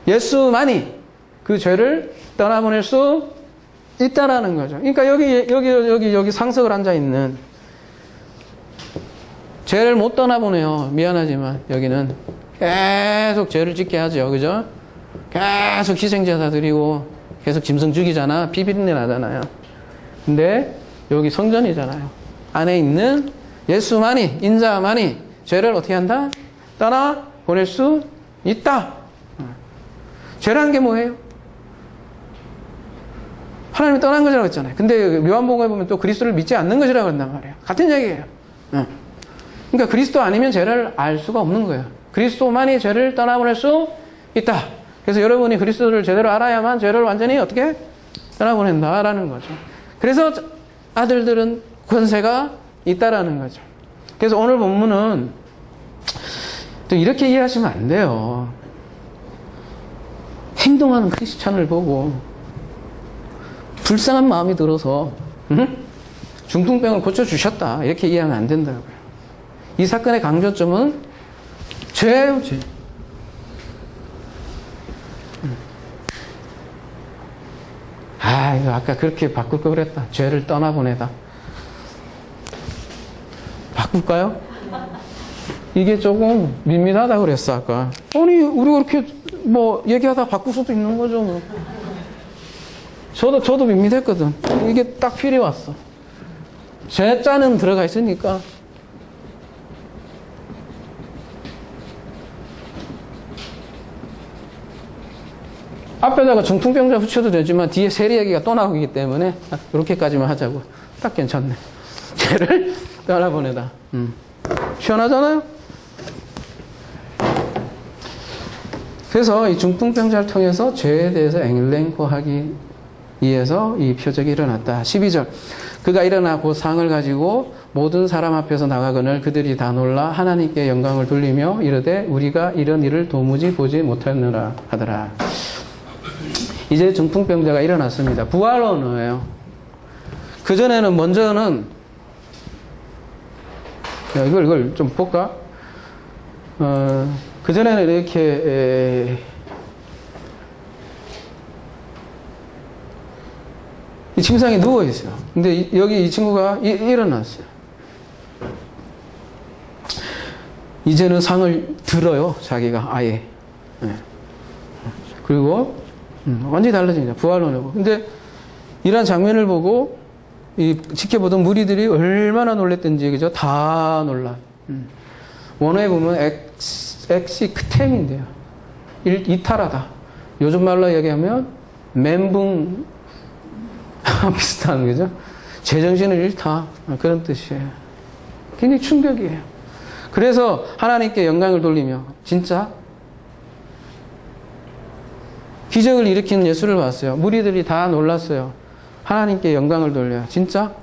예수만이 그 죄를 떠나보낼 수 있다라는 거죠. 그러니까 여기 상석을 앉아 있는 죄를 못 떠나보내요. 미안하지만 여기는 계속 죄를 짓게 하죠. 그죠? 계속 희생제사 드리고 계속 짐승 죽이잖아. 비비린내 나잖아요. 근데 여기 성전이잖아요. 안에 있는 예수만이, 인자만이 죄를 어떻게 한다? 떠나보낼 수 있다. 죄라는 게 뭐예요? 하나님이 떠난 거라고 했잖아요. 근데 요한복음에 보면 또 그리스도를 믿지 않는 것이라고 한단 말이에요. 같은 얘기예요. 그러니까 그리스도 아니면 죄를 알 수가 없는 거예요. 그리스도만이 죄를 떠나보낼 수 있다. 그래서 여러분이 그리스도를 제대로 알아야만 죄를 완전히 어떻게 떠나보낸다라는 거죠. 그래서 아들들은 권세가 있다라는 거죠. 그래서 오늘 본문은 또 이렇게 이해하시면 안 돼요. 행동하는 크리스찬을 보고 불쌍한 마음이 들어서 중풍병을 고쳐주셨다 이렇게 이해하면 안 된다고요. 이 사건의 강조점은 죄예요. 죄. 이거 아까 그렇게 바꿀 거 그랬다. 죄를 떠나보내다. 바꿀까요? 이게 조금 밋밋하다 그랬어 아까. 아니 우리가 이렇게 뭐 얘기하다 바꿀 수도 있는 거죠 뭐. 저도 밋밋했거든. 이게 딱 필이 왔어. 죄자는 들어가 있으니까. 앞에다가 중풍병자 붙여도 되지만 뒤에 세리 얘기가 또 나오기 때문에 이렇게까지만 하자고. 딱 괜찮네. 죄를 떠나보내다. 시원하잖아요? 그래서 이 중풍병자를 통해서 죄에 대해서 앵랭코하기 위해서 이 표적이 일어났다. 12절. 그가 일어나 곧 상을 가지고 모든 사람 앞에서 나가거늘 그들이 다 놀라 하나님께 영광을 돌리며 이르되 우리가 이런 일을 도무지 보지 못하느라 하더라. 이제 중풍병자가 일어났습니다. 부활 언어예요. 그전에는 먼저는 이걸 좀 볼까? 그전에는 이렇게 이 침상에 누워 있어요. 근데 여기 이 친구가 일어났어요. 이제는 상을 들어요. 자기가 아예. 그리고 완전히 달라집니다. 부활론이고. 근데 이런 장면을 보고 이 지켜보던 무리들이 얼마나 놀랬던지 그죠? 다 놀라. 원어에 보면 엑시크템인데요. 이탈하다. 요즘 말로 얘기하면 멘붕 비슷한 거죠. 제정신을 잃다. 그런 뜻이에요. 굉장히 충격이에요. 그래서 하나님께 영광을 돌리며 진짜 기적을 일으키는 예수를 봤어요. 무리들이 다 놀랐어요. 하나님께 영광을 돌려요. 진짜?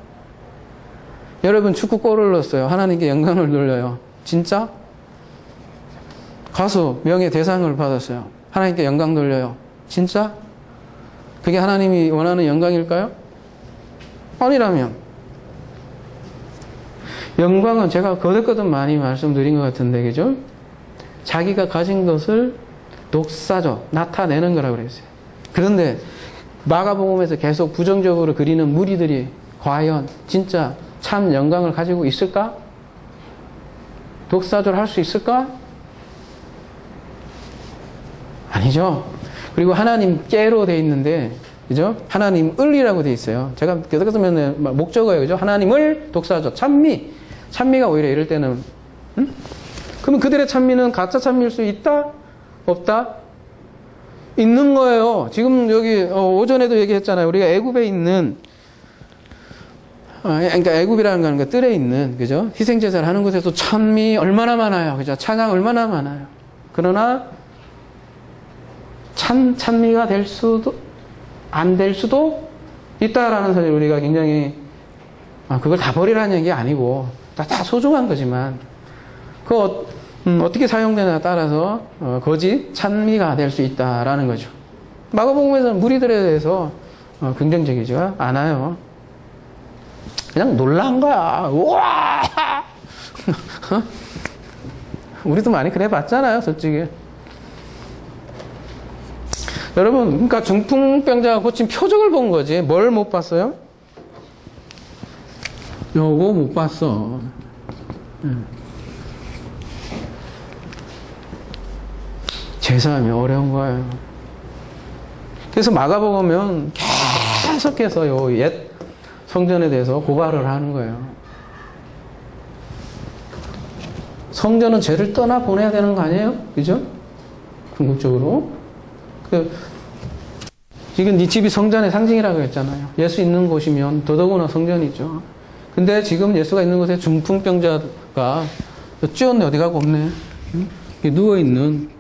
여러분 축구 골을 넣었어요. 하나님께 영광을 돌려요. 진짜? 가수 명예 대상을 받았어요. 하나님께 영광 돌려요. 진짜? 그게 하나님이 원하는 영광일까요? 아니라면 영광은 제가 거듭거듭 많이 말씀드린 것 같은데 그죠? 자기가 가진 것을 독사적 나타내는 거라고 그랬어요. 그런데 마가복음에서 계속 부정적으로 그리는 무리들이 과연 진짜 참 영광을 가지고 있을까? 독사절 할 수 있을까? 아니죠. 그리고 하나님께로 돼 있는데 그죠? 하나님을이라고 돼 있어요. 제가 계속 쓰면 목적어예요. 그죠? 하나님을 독사적 찬미가 오히려 이럴 때는 그러면 그들의 찬미는 가짜 찬미일 수 있다? 없다? 있는 거예요. 지금 여기 오전에도 얘기했잖아요. 우리가 애굽에 있는 그러니까 애굽이라는 거는 그 뜰에 있는 그죠? 희생제사를 하는 곳에서 찬미 얼마나 많아요. 그죠? 찬양 얼마나 많아요. 그러나 찬미가 될 수도 안 될 수도 있다라는 사실 우리가 굉장히 그걸 다 버리라는 얘기 아니고 다 소중한 거지만 어떻게 사용되냐에 따라서 거짓 찬미가 될 수 있다라는 거죠. 마가복음에서는 무리들에 대해서 긍정적이지가 않아요. 그냥 놀란 거야. 우와! 우리도 많이 그래 봤잖아요, 솔직히. 여러분, 그러니까 중풍병자가 고친 표적을 본 거지. 뭘 못 봤어요? 요거 못 봤어. 제사하면 어려운 거예요. 그래서 마가복음은 계속해서 요 옛 성전에 대해서 고발을 하는 거예요. 성전은 죄를 떠나 보내야 되는 거 아니에요? 그죠? 궁극적으로. 지금 네 집이 성전의 상징이라고 했잖아요. 예수 있는 곳이면 더더구나 성전이죠. 근데 지금 예수가 있는 곳에 중풍병자가 찌었네. 어디 가고 없네. 누워있는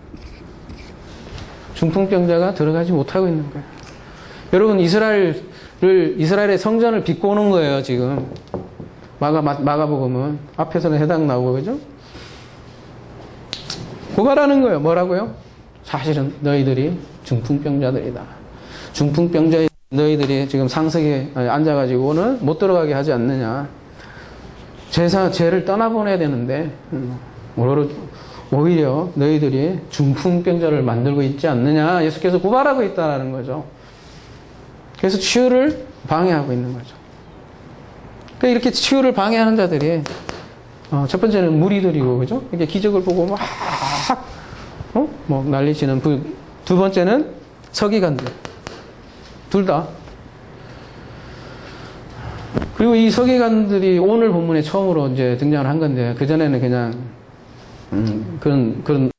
중풍병자가 들어가지 못하고 있는 거예요. 여러분 이스라엘의 성전을 비꼬는 거예요. 지금 마가복음은 앞에서는 해당 나오고 그죠? 고발하는 거예요. 뭐라고요? 사실은 너희들이 중풍병자들이다. 중풍병자의 너희들이 지금 상석에 앉아가지고는 못 들어가게 하지 않느냐. 죄를 떠나보내야 되는데 오히려 너희들이 중풍병자를 만들고 있지 않느냐. 예수께서 고발하고 있다는 거죠. 그래서 치유를 방해하고 있는 거죠. 그러니까 이렇게 치유를 방해하는 자들이 첫 번째는 무리들이고 그죠? 이렇게 기적을 보고 막 난리치는 두 번째는 서기관들. 둘 다 그리고 이 서기관들이 오늘 본문에 처음으로 이제 등장을 한 건데, 그전에는 그냥, 그런,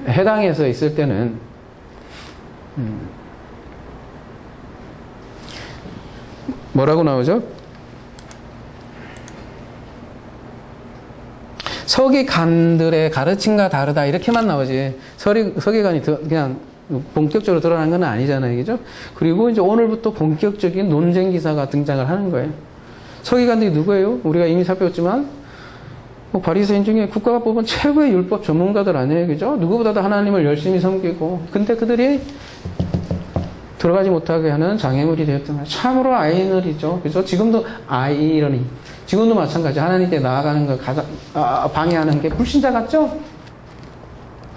해당에서 있을 때는, 뭐라고 나오죠? 서기관들의 가르침과 다르다 이렇게만 나오지 서기관이 그냥 본격적으로 드러난 건 아니잖아요, 그죠? 그리고 이제 오늘부터 본격적인 논쟁 기사가 등장을 하는 거예요. 서기관들이 누구예요? 우리가 이미 살펴봤지만 뭐 바리새인 중에 국가가 뽑은 최고의 율법 전문가들 아니에요, 그죠? 누구보다도 하나님을 열심히 섬기고, 근데 그들이 들어가지 못하게 하는 장애물이 되었던 거예요. 참으로 아이러니죠, 그죠? 지금도 아이러니. 지금도 마찬가지. 하나님께 나아가는 걸 방해하는 게 불신자 같죠?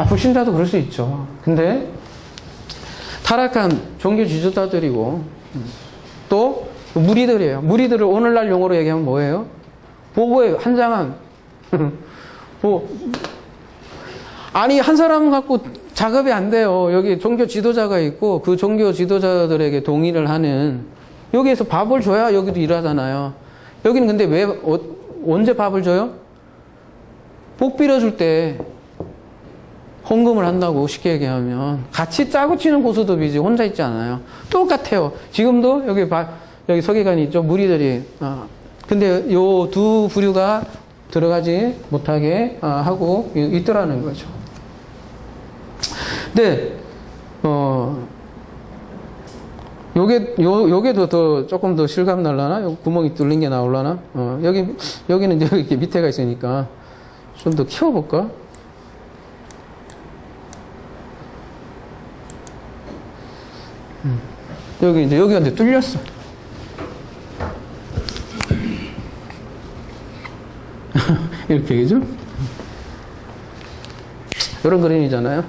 불신자도 그럴 수 있죠. 근데 타락한 종교 지도자들이고 또 무리들이에요. 무리들을 오늘날 용어로 얘기하면 뭐예요? 보고예요. 한장한. 아니, 한 사람 갖고 작업이 안 돼요. 여기 종교 지도자가 있고 그 종교 지도자들에게 동의를 하는, 여기에서 밥을 줘야 여기도 일하잖아요. 여기는 근데 왜, 언제 밥을 줘요? 복 빌어줄 때 헌금을 한다고, 쉽게 얘기하면. 같이 짜고 치는 고스톱이지, 혼자 있지 않아요. 똑같아요. 지금도 여기 서기관이 있죠, 무리들이. 근데 요 두 부류가 들어가지 못하게 하고 있더라는 거죠. 근데, 요게 조금 더 실감 날라나? 요 구멍이 뚫린 게 나올라나? 여기는 이제 이렇게 밑에가 있으니까 좀 더 키워볼까? 여기가 이제 뚫렸어. 이렇게, 그죠? 이런 그림이잖아요.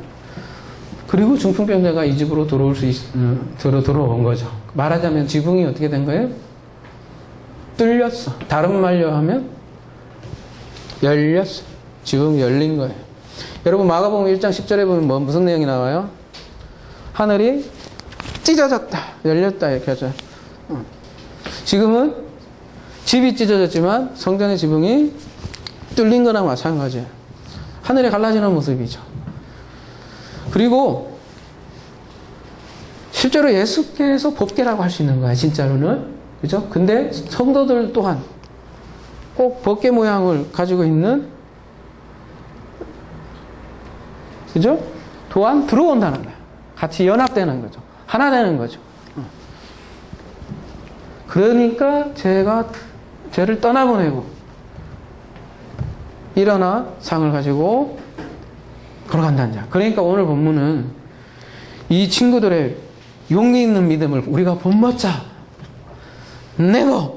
그리고 중풍병자가 이 집으로 들어온 거죠. 말하자면 지붕이 어떻게 된 거예요? 뚫렸어. 다른 말로 하면 열렸어. 지붕이 열린 거예요. 여러분, 마가복음 1장 10절에 보면 무슨 내용이 나와요? 하늘이 찢어졌다, 열렸다, 이렇게 하죠. 지금은 집이 찢어졌지만 성전의 지붕이 뚫린 거나 마찬가지예요. 하늘이 갈라지는 모습이죠. 그리고 실제로 예수께서 법궤라고 할 수 있는 거야, 진짜로는. 그죠? 근데 성도들 또한 꼭 법궤 모양을 가지고 있는, 그죠? 또한 들어온다는 거야. 같이 연합되는 거죠. 하나 되는 거죠. 그러니까 죄를 떠나보내고 일어나 상을 가지고 걸어간다는 자. 그러니까 오늘 본문은 이 친구들의 용기 있는 믿음을 우리가 본받자. Never.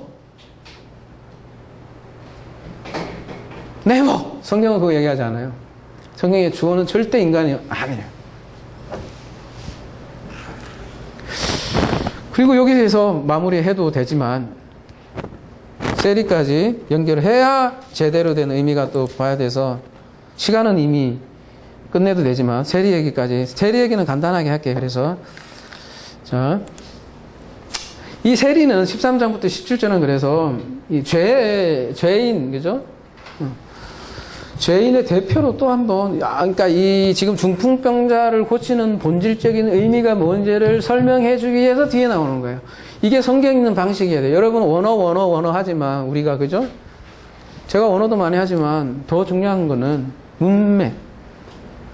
성경은 그거 얘기하지 않아요. 성경의 주어는 절대 인간이 아니에요. 그리고 여기에서 마무리해도 되지만 세리까지 연결해야 제대로 된 의미가 또 봐야 돼서 시간은 이미 끝내도 되지만 세리 얘기는 간단하게 할게요. 그래서 자, 이 세리는 13장부터 17절은 그래서 이 죄인, 그죠? 죄인의 대표로 또 한번, 그러니까 이 지금 중풍병자를 고치는 본질적인 의미가 뭔지를 설명해 주기 위해서 뒤에 나오는 거예요. 이게 성경 읽는 방식이어야 돼요. 여러분 원어 하지만 우리가, 그죠? 제가 원어도 많이 하지만 더 중요한 거는 문맥.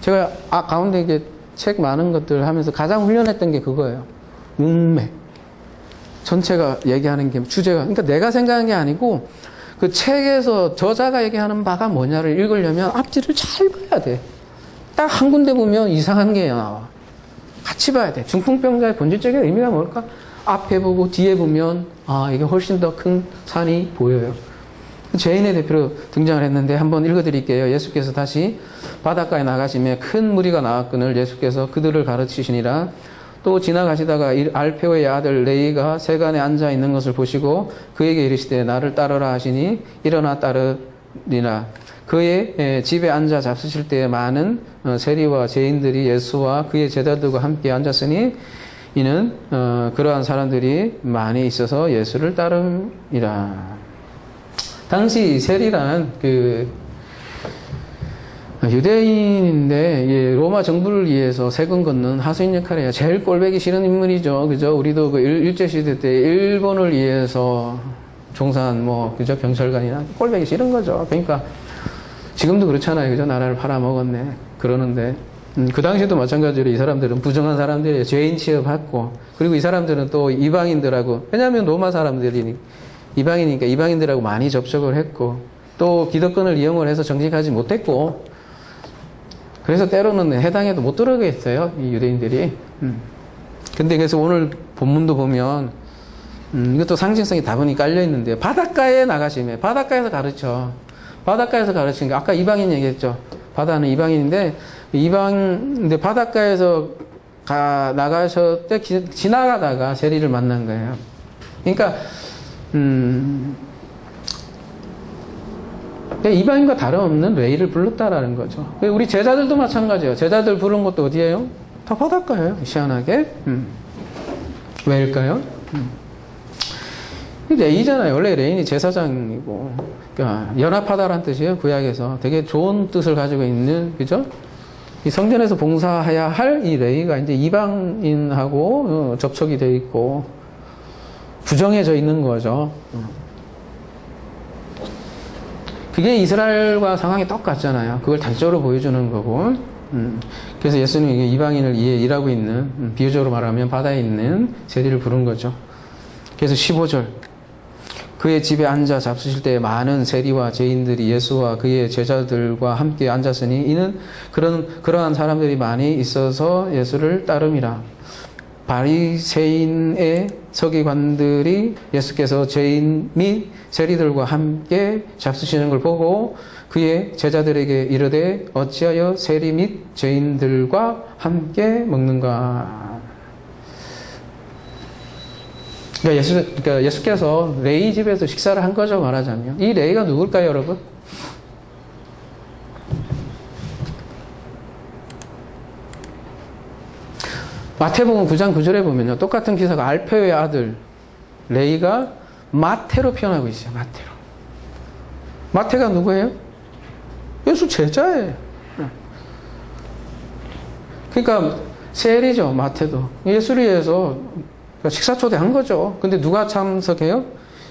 제가 가운데 이게 책 많은 것들 하면서 가장 훈련했던 게 그거예요. 문맥. 전체가 얘기하는 게 주제가, 그러니까 내가 생각한 게 아니고 그 책에서 저자가 얘기하는 바가 뭐냐를 읽으려면 앞뒤를 잘 봐야 돼. 딱 한 군데 보면 이상한 게 나와. 같이 봐야 돼. 중풍병자의 본질적인 의미가 뭘까? 앞에 보고 뒤에 보면 이게 훨씬 더 큰 산이 보여요. 죄인의 대표로 등장을 했는데 한번 읽어드릴게요. 예수께서 다시 바닷가에 나가시며 큰 무리가 나왔거늘 예수께서 그들을 가르치시니라. 또 지나가시다가 알페오의 아들 레이가 세간에 앉아 있는 것을 보시고 그에게 이르시되 나를 따르라 하시니 일어나 따르니라. 그의 집에 앉아 잡수실 때에 많은 세리와 죄인들이 예수와 그의 제자들과 함께 앉았으니 이는 그러한 사람들이 많이 있어서 예수를 따름이라. 당시 세리란 유대인인데 로마 정부를 위해서 세금 걷는 하수인 역할을 해요. 제일 꼴보기 싫은 인물이죠. 그죠? 우리도 일제 시대 때 일본을 위해서 종사한 그죠? 경찰관이나 꼴보기 싫은 거죠. 그러니까 지금도 그렇잖아요. 그죠? 나라를 팔아먹었네. 그러는데 그 당시에도 마찬가지로 이 사람들은 부정한 사람들이에요. 죄인 취급받고, 그리고 이 사람들은 또 이방인들하고, 왜냐하면 로마 사람들이 이방이니까 이방인들하고 많이 접촉을 했고, 또 기득권을 이용을 해서 정직하지 못했고, 그래서 때로는 해당에도 못 들어가겠어요, 이 유대인들이. 근데 그래서 오늘 본문도 보면 이것도 상징성이 다분히 깔려 있는데, 바닷가에 나가시면 바닷가에서 가르쳐. 바닷가에서 가르치는 게 아까 이방인 얘기했죠. 바다는 이방인인데, 근데 바닷가에서 나가셨을 때 지나가다가 세리를 만난 거예요. 그러니까 이방인과 다름없는 레이를 불렀다라는 거죠. 우리 제자들도 마찬가지예요. 제자들 부른 것도 어디예요? 다 바닷가예요. 희한하게. 왜일까요? 레이잖아요. 원래 레인이 제사장이고, 그러니까 연합하다라는 뜻이에요. 구약에서 되게 좋은 뜻을 가지고 있는, 그죠? 이 성전에서 봉사해야 할 이 레이가 이제 이방인하고 접촉이 되어 있고 부정해져 있는 거죠. 그게 이스라엘과 상황이 똑같잖아요. 그걸 단적으로 보여주는 거고. 그래서 예수님이 이방인을 일하고 있는, 비유적으로 말하면 바다에 있는 세리를 부른 거죠. 그래서 15절. 그의 집에 앉아 잡수실 때 많은 세리와 죄인들이 예수와 그의 제자들과 함께 앉았으니 이는 그러한 사람들이 많이 있어서 예수를 따름이라. 바리새인의 서기관들이 예수께서 죄인 및 세리들과 함께 잡수시는 걸 보고 그의 제자들에게 이르되 어찌하여 세리 및 죄인들과 함께 먹는가. 그러니까 예수께서 레이 집에서 식사를 한 거죠, 말하자면. 이 레이가 누굴까요, 여러분? 마태복음 9장 9절에 보면요, 똑같은 기사가 알페오의 아들 레이가 마태로 표현하고 있어요. 마태로. 마태가 누구예요? 예수 제자예요. 그러니까 세리죠, 마태도. 예수를 위해서 식사 초대한 거죠. 근데 누가 참석해요?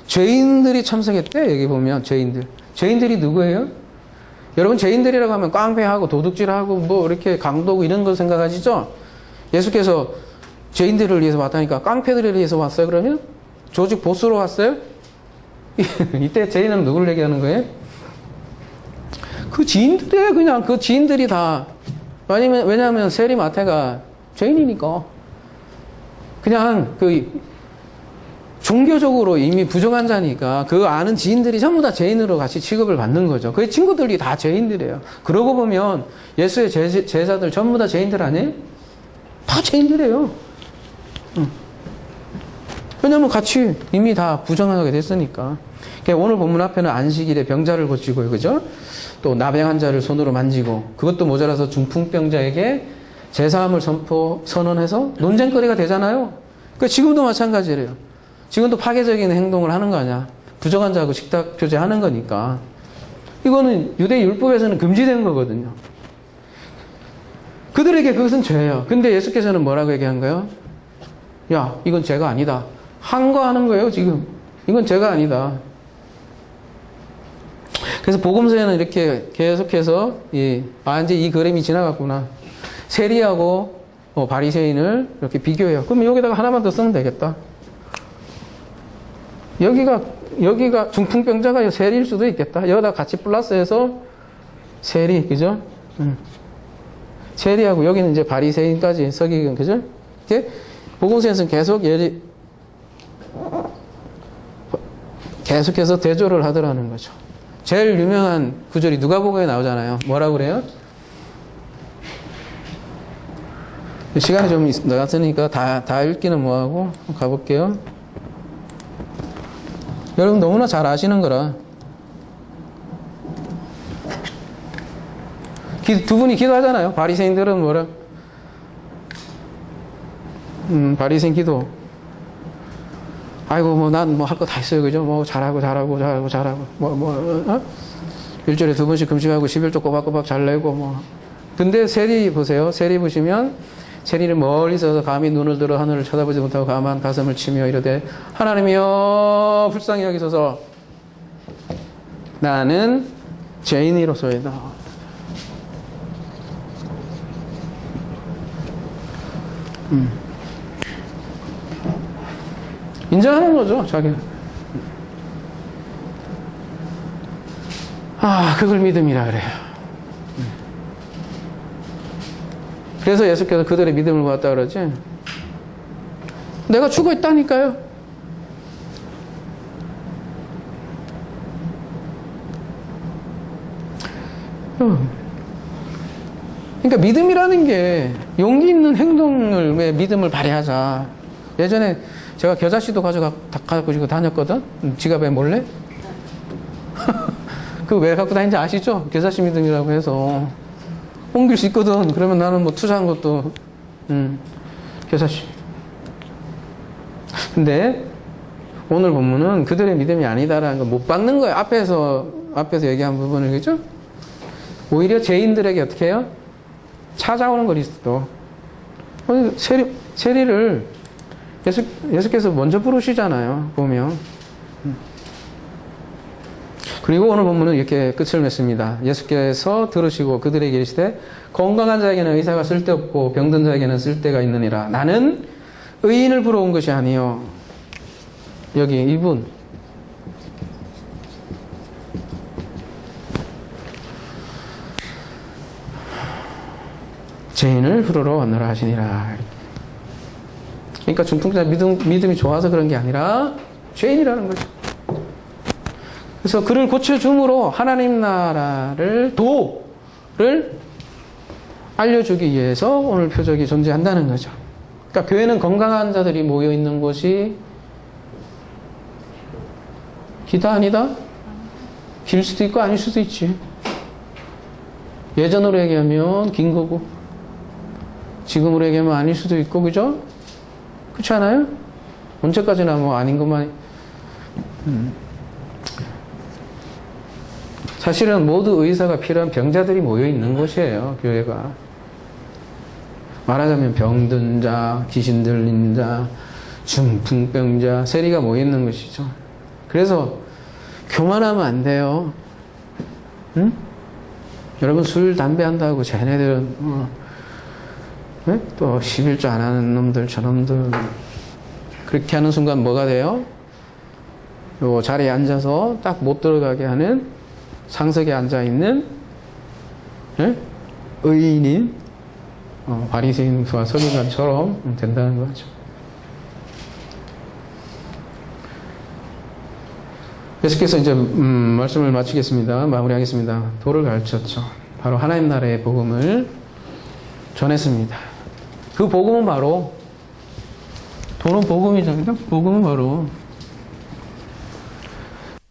죄인들이 참석했대. 여기 보면 죄인들. 죄인들이 누구예요? 여러분, 죄인들이라고 하면 깡패하고 도둑질하고 이렇게 강도고 이런 거 생각하시죠? 예수께서 죄인들을 위해서 왔다니까 깡패들을 위해서 왔어요, 그러면? 조직 보스로 왔어요? 이때 죄인은 누구를 얘기하는 거예요? 그 지인들이에요, 그냥. 그 지인들이 다. 왜냐하면 세리 마태가 죄인이니까. 그냥 종교적으로 이미 부정한 자니까 그 아는 지인들이 전부 다 죄인으로 같이 취급을 받는 거죠. 그 친구들이 다 죄인들이에요. 그러고 보면 예수의 제자들 전부 다 죄인들 아니에요? 다 죄인들이에요. 왜냐면 같이 이미 다 부정하게 됐으니까. 그러니까 오늘 본문 앞에는 안식일에 병자를 고치고요. 그죠? 또 나병한 자를 손으로 만지고, 그것도 모자라서 중풍병자에게 제사함을 선언해서 논쟁거리가 되잖아요. 그러니까 지금도 마찬가지래요. 지금도 파괴적인 행동을 하는 거 아니야. 부정한 자하고 식탁 교제하는 거니까. 이거는 유대 율법에서는 금지된 거거든요. 그들에게 그것은 죄예요. 근데 예수께서는 뭐라고 얘기한 거예요? 야, 이건 죄가 아니다. 항거하는 거예요, 지금. 이건 죄가 아니다. 그래서 복음서에는 이렇게 계속해서 이제 이 그림이 지나갔구나. 세리하고 바리새인을 이렇게 비교해요. 그럼 여기다가 하나만 더 쓰면 되겠다. 여기가 중풍병자가 세리일 수도 있겠다. 여기다 같이 플러스해서 세리, 그죠? 세리하고 여기는 이제 바리새인까지 서기관, 그죠? 이렇게 복음서에서는 계속해서 대조를 하더라는 거죠. 제일 유명한 구절이 누가복음에 나오잖아요. 뭐라고 그래요? 시간이 좀 나갔으니까 다 읽기는 뭐하고 가볼게요. 여러분 너무나 잘 아시는 거라. 두 분이 기도하잖아요. 바리새인들은 뭐라? 바리새인 기도. 아이고, 뭐, 난 뭐 할 거 다 있어요. 그죠? 뭐, 잘하고. 일주일에 2번씩 금식하고 11조 꼬박꼬박 잘 내고, 뭐. 근데 세리 보세요. 세리 보시면, 세리는 멀리서 감히 눈을 들어 하늘을 쳐다보지 못하고 가만 가슴을 치며 이르되, 하나님이여, 불쌍히 여기소서. 나는 죄인이로소이다. 인정하는 거죠, 자기는. 그걸 믿음이라 그래요. 그래서 예수께서 그들의 믿음을 보았다 그러지. 내가 죽어 있다니까요. 그러니까 믿음이라는 게 용기 있는 행동을 왜 믿음을 발휘하자. 예전에 제가 겨자씨도 가지고 다녔거든? 지갑에 몰래? 그 왜 갖고 다니는지 아시죠? 겨자씨 믿음이라고 해서. 옮길 수 있거든. 그러면 나는 뭐 투자한 것도, 겨자씨. 근데 오늘 본문은 그들의 믿음이 아니다라는 거 못 박는 거예요. 앞에서 얘기한 부분을, 그죠? 오히려 죄인들에게 어떻게 해요? 찾아오는 그리스도. 세리를 예수께서 먼저 부르시잖아요. 보면. 그리고 오늘 본문은 이렇게 끝을 맺습니다. 예수께서 들으시고 그들에게 이르시되 건강한 자에게는 의사가 쓸데없고 병든 자에게는 쓸데가 있느니라. 나는 의인을 부러운 것이 아니요. 여기 이분. 죄인을 부르러 왔노라 하시니라. 그러니까 중풍자 믿음이 좋아서 그런 게 아니라 죄인이라는 거죠. 그래서 그를 고쳐줌으로 하나님 나라를 도를 알려주기 위해서 오늘 표적이 존재한다는 거죠. 그러니까 교회는 건강한 자들이 모여 있는 곳이 기다 아니다? 길 수도 있고 아닐 수도 있지. 예전으로 얘기하면 긴 거고 지금으로 얘기하면 아닐 수도 있고, 그죠? 그렇지 않아요? 언제까지나 뭐 아닌 것만. 사실은 모두 의사가 필요한 병자들이 모여 있는 곳이에요, 교회가. 말하자면 병든 자, 귀신 들린 자, 중풍병자, 세리가 모여 있는 것이죠. 그래서 교만하면 안 돼요. 응? 여러분 술, 담배 한다고 쟤네들은 네? 또 11조 안 하는 놈들, 저놈들. 그렇게 하는 순간 뭐가 돼요? 요 자리에 앉아서 딱 못 들어가게 하는 상석에 앉아있는 네? 의인인 바리새인과 서기관처럼 된다는 거죠. 예수께서 이제 말씀을 마치겠습니다. 마무리하겠습니다. 도를 가르쳤죠. 바로 하나님 나라의 복음을 전했습니다. 그 복음은 바로 도는 복음이잖아요. 복음은 바로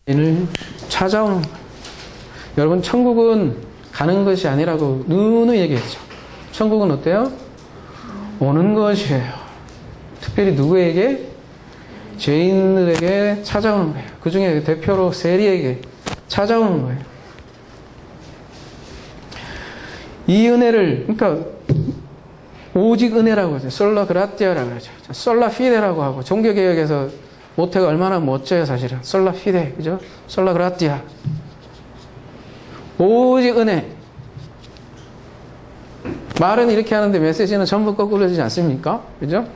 인을 찾아오는 거예요. 여러분 천국은 가는 것이 아니라고 누누이 얘기했죠. 천국은 어때요? 오는 것이에요. 특별히 누구에게? 죄인들에게 찾아오는 거예요. 그 중에 대표로 세리에게 찾아오는 거예요. 이 은혜를, 그러니까 오직 은혜라고 하죠. 솔라 그라티아라고 하죠. 솔라 피데라고 하고, 종교개혁에서 모태가 얼마나 멋져요, 사실은. 솔라 피데, 그죠? 솔라 그라티아. 오직 은혜. 말은 이렇게 하는데 메시지는 전부 거꾸로지지 않습니까? 그죠?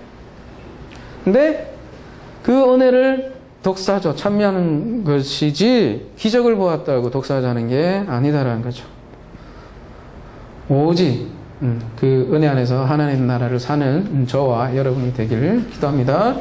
근데 그 은혜를 독사죠. 참여하는 것이지 기적을 보았다고 독사하자는 게 아니다라는 거죠. 오직 그 은혜 안에서 하나님 나라를 사는 저와 여러분이 되기를 기도합니다.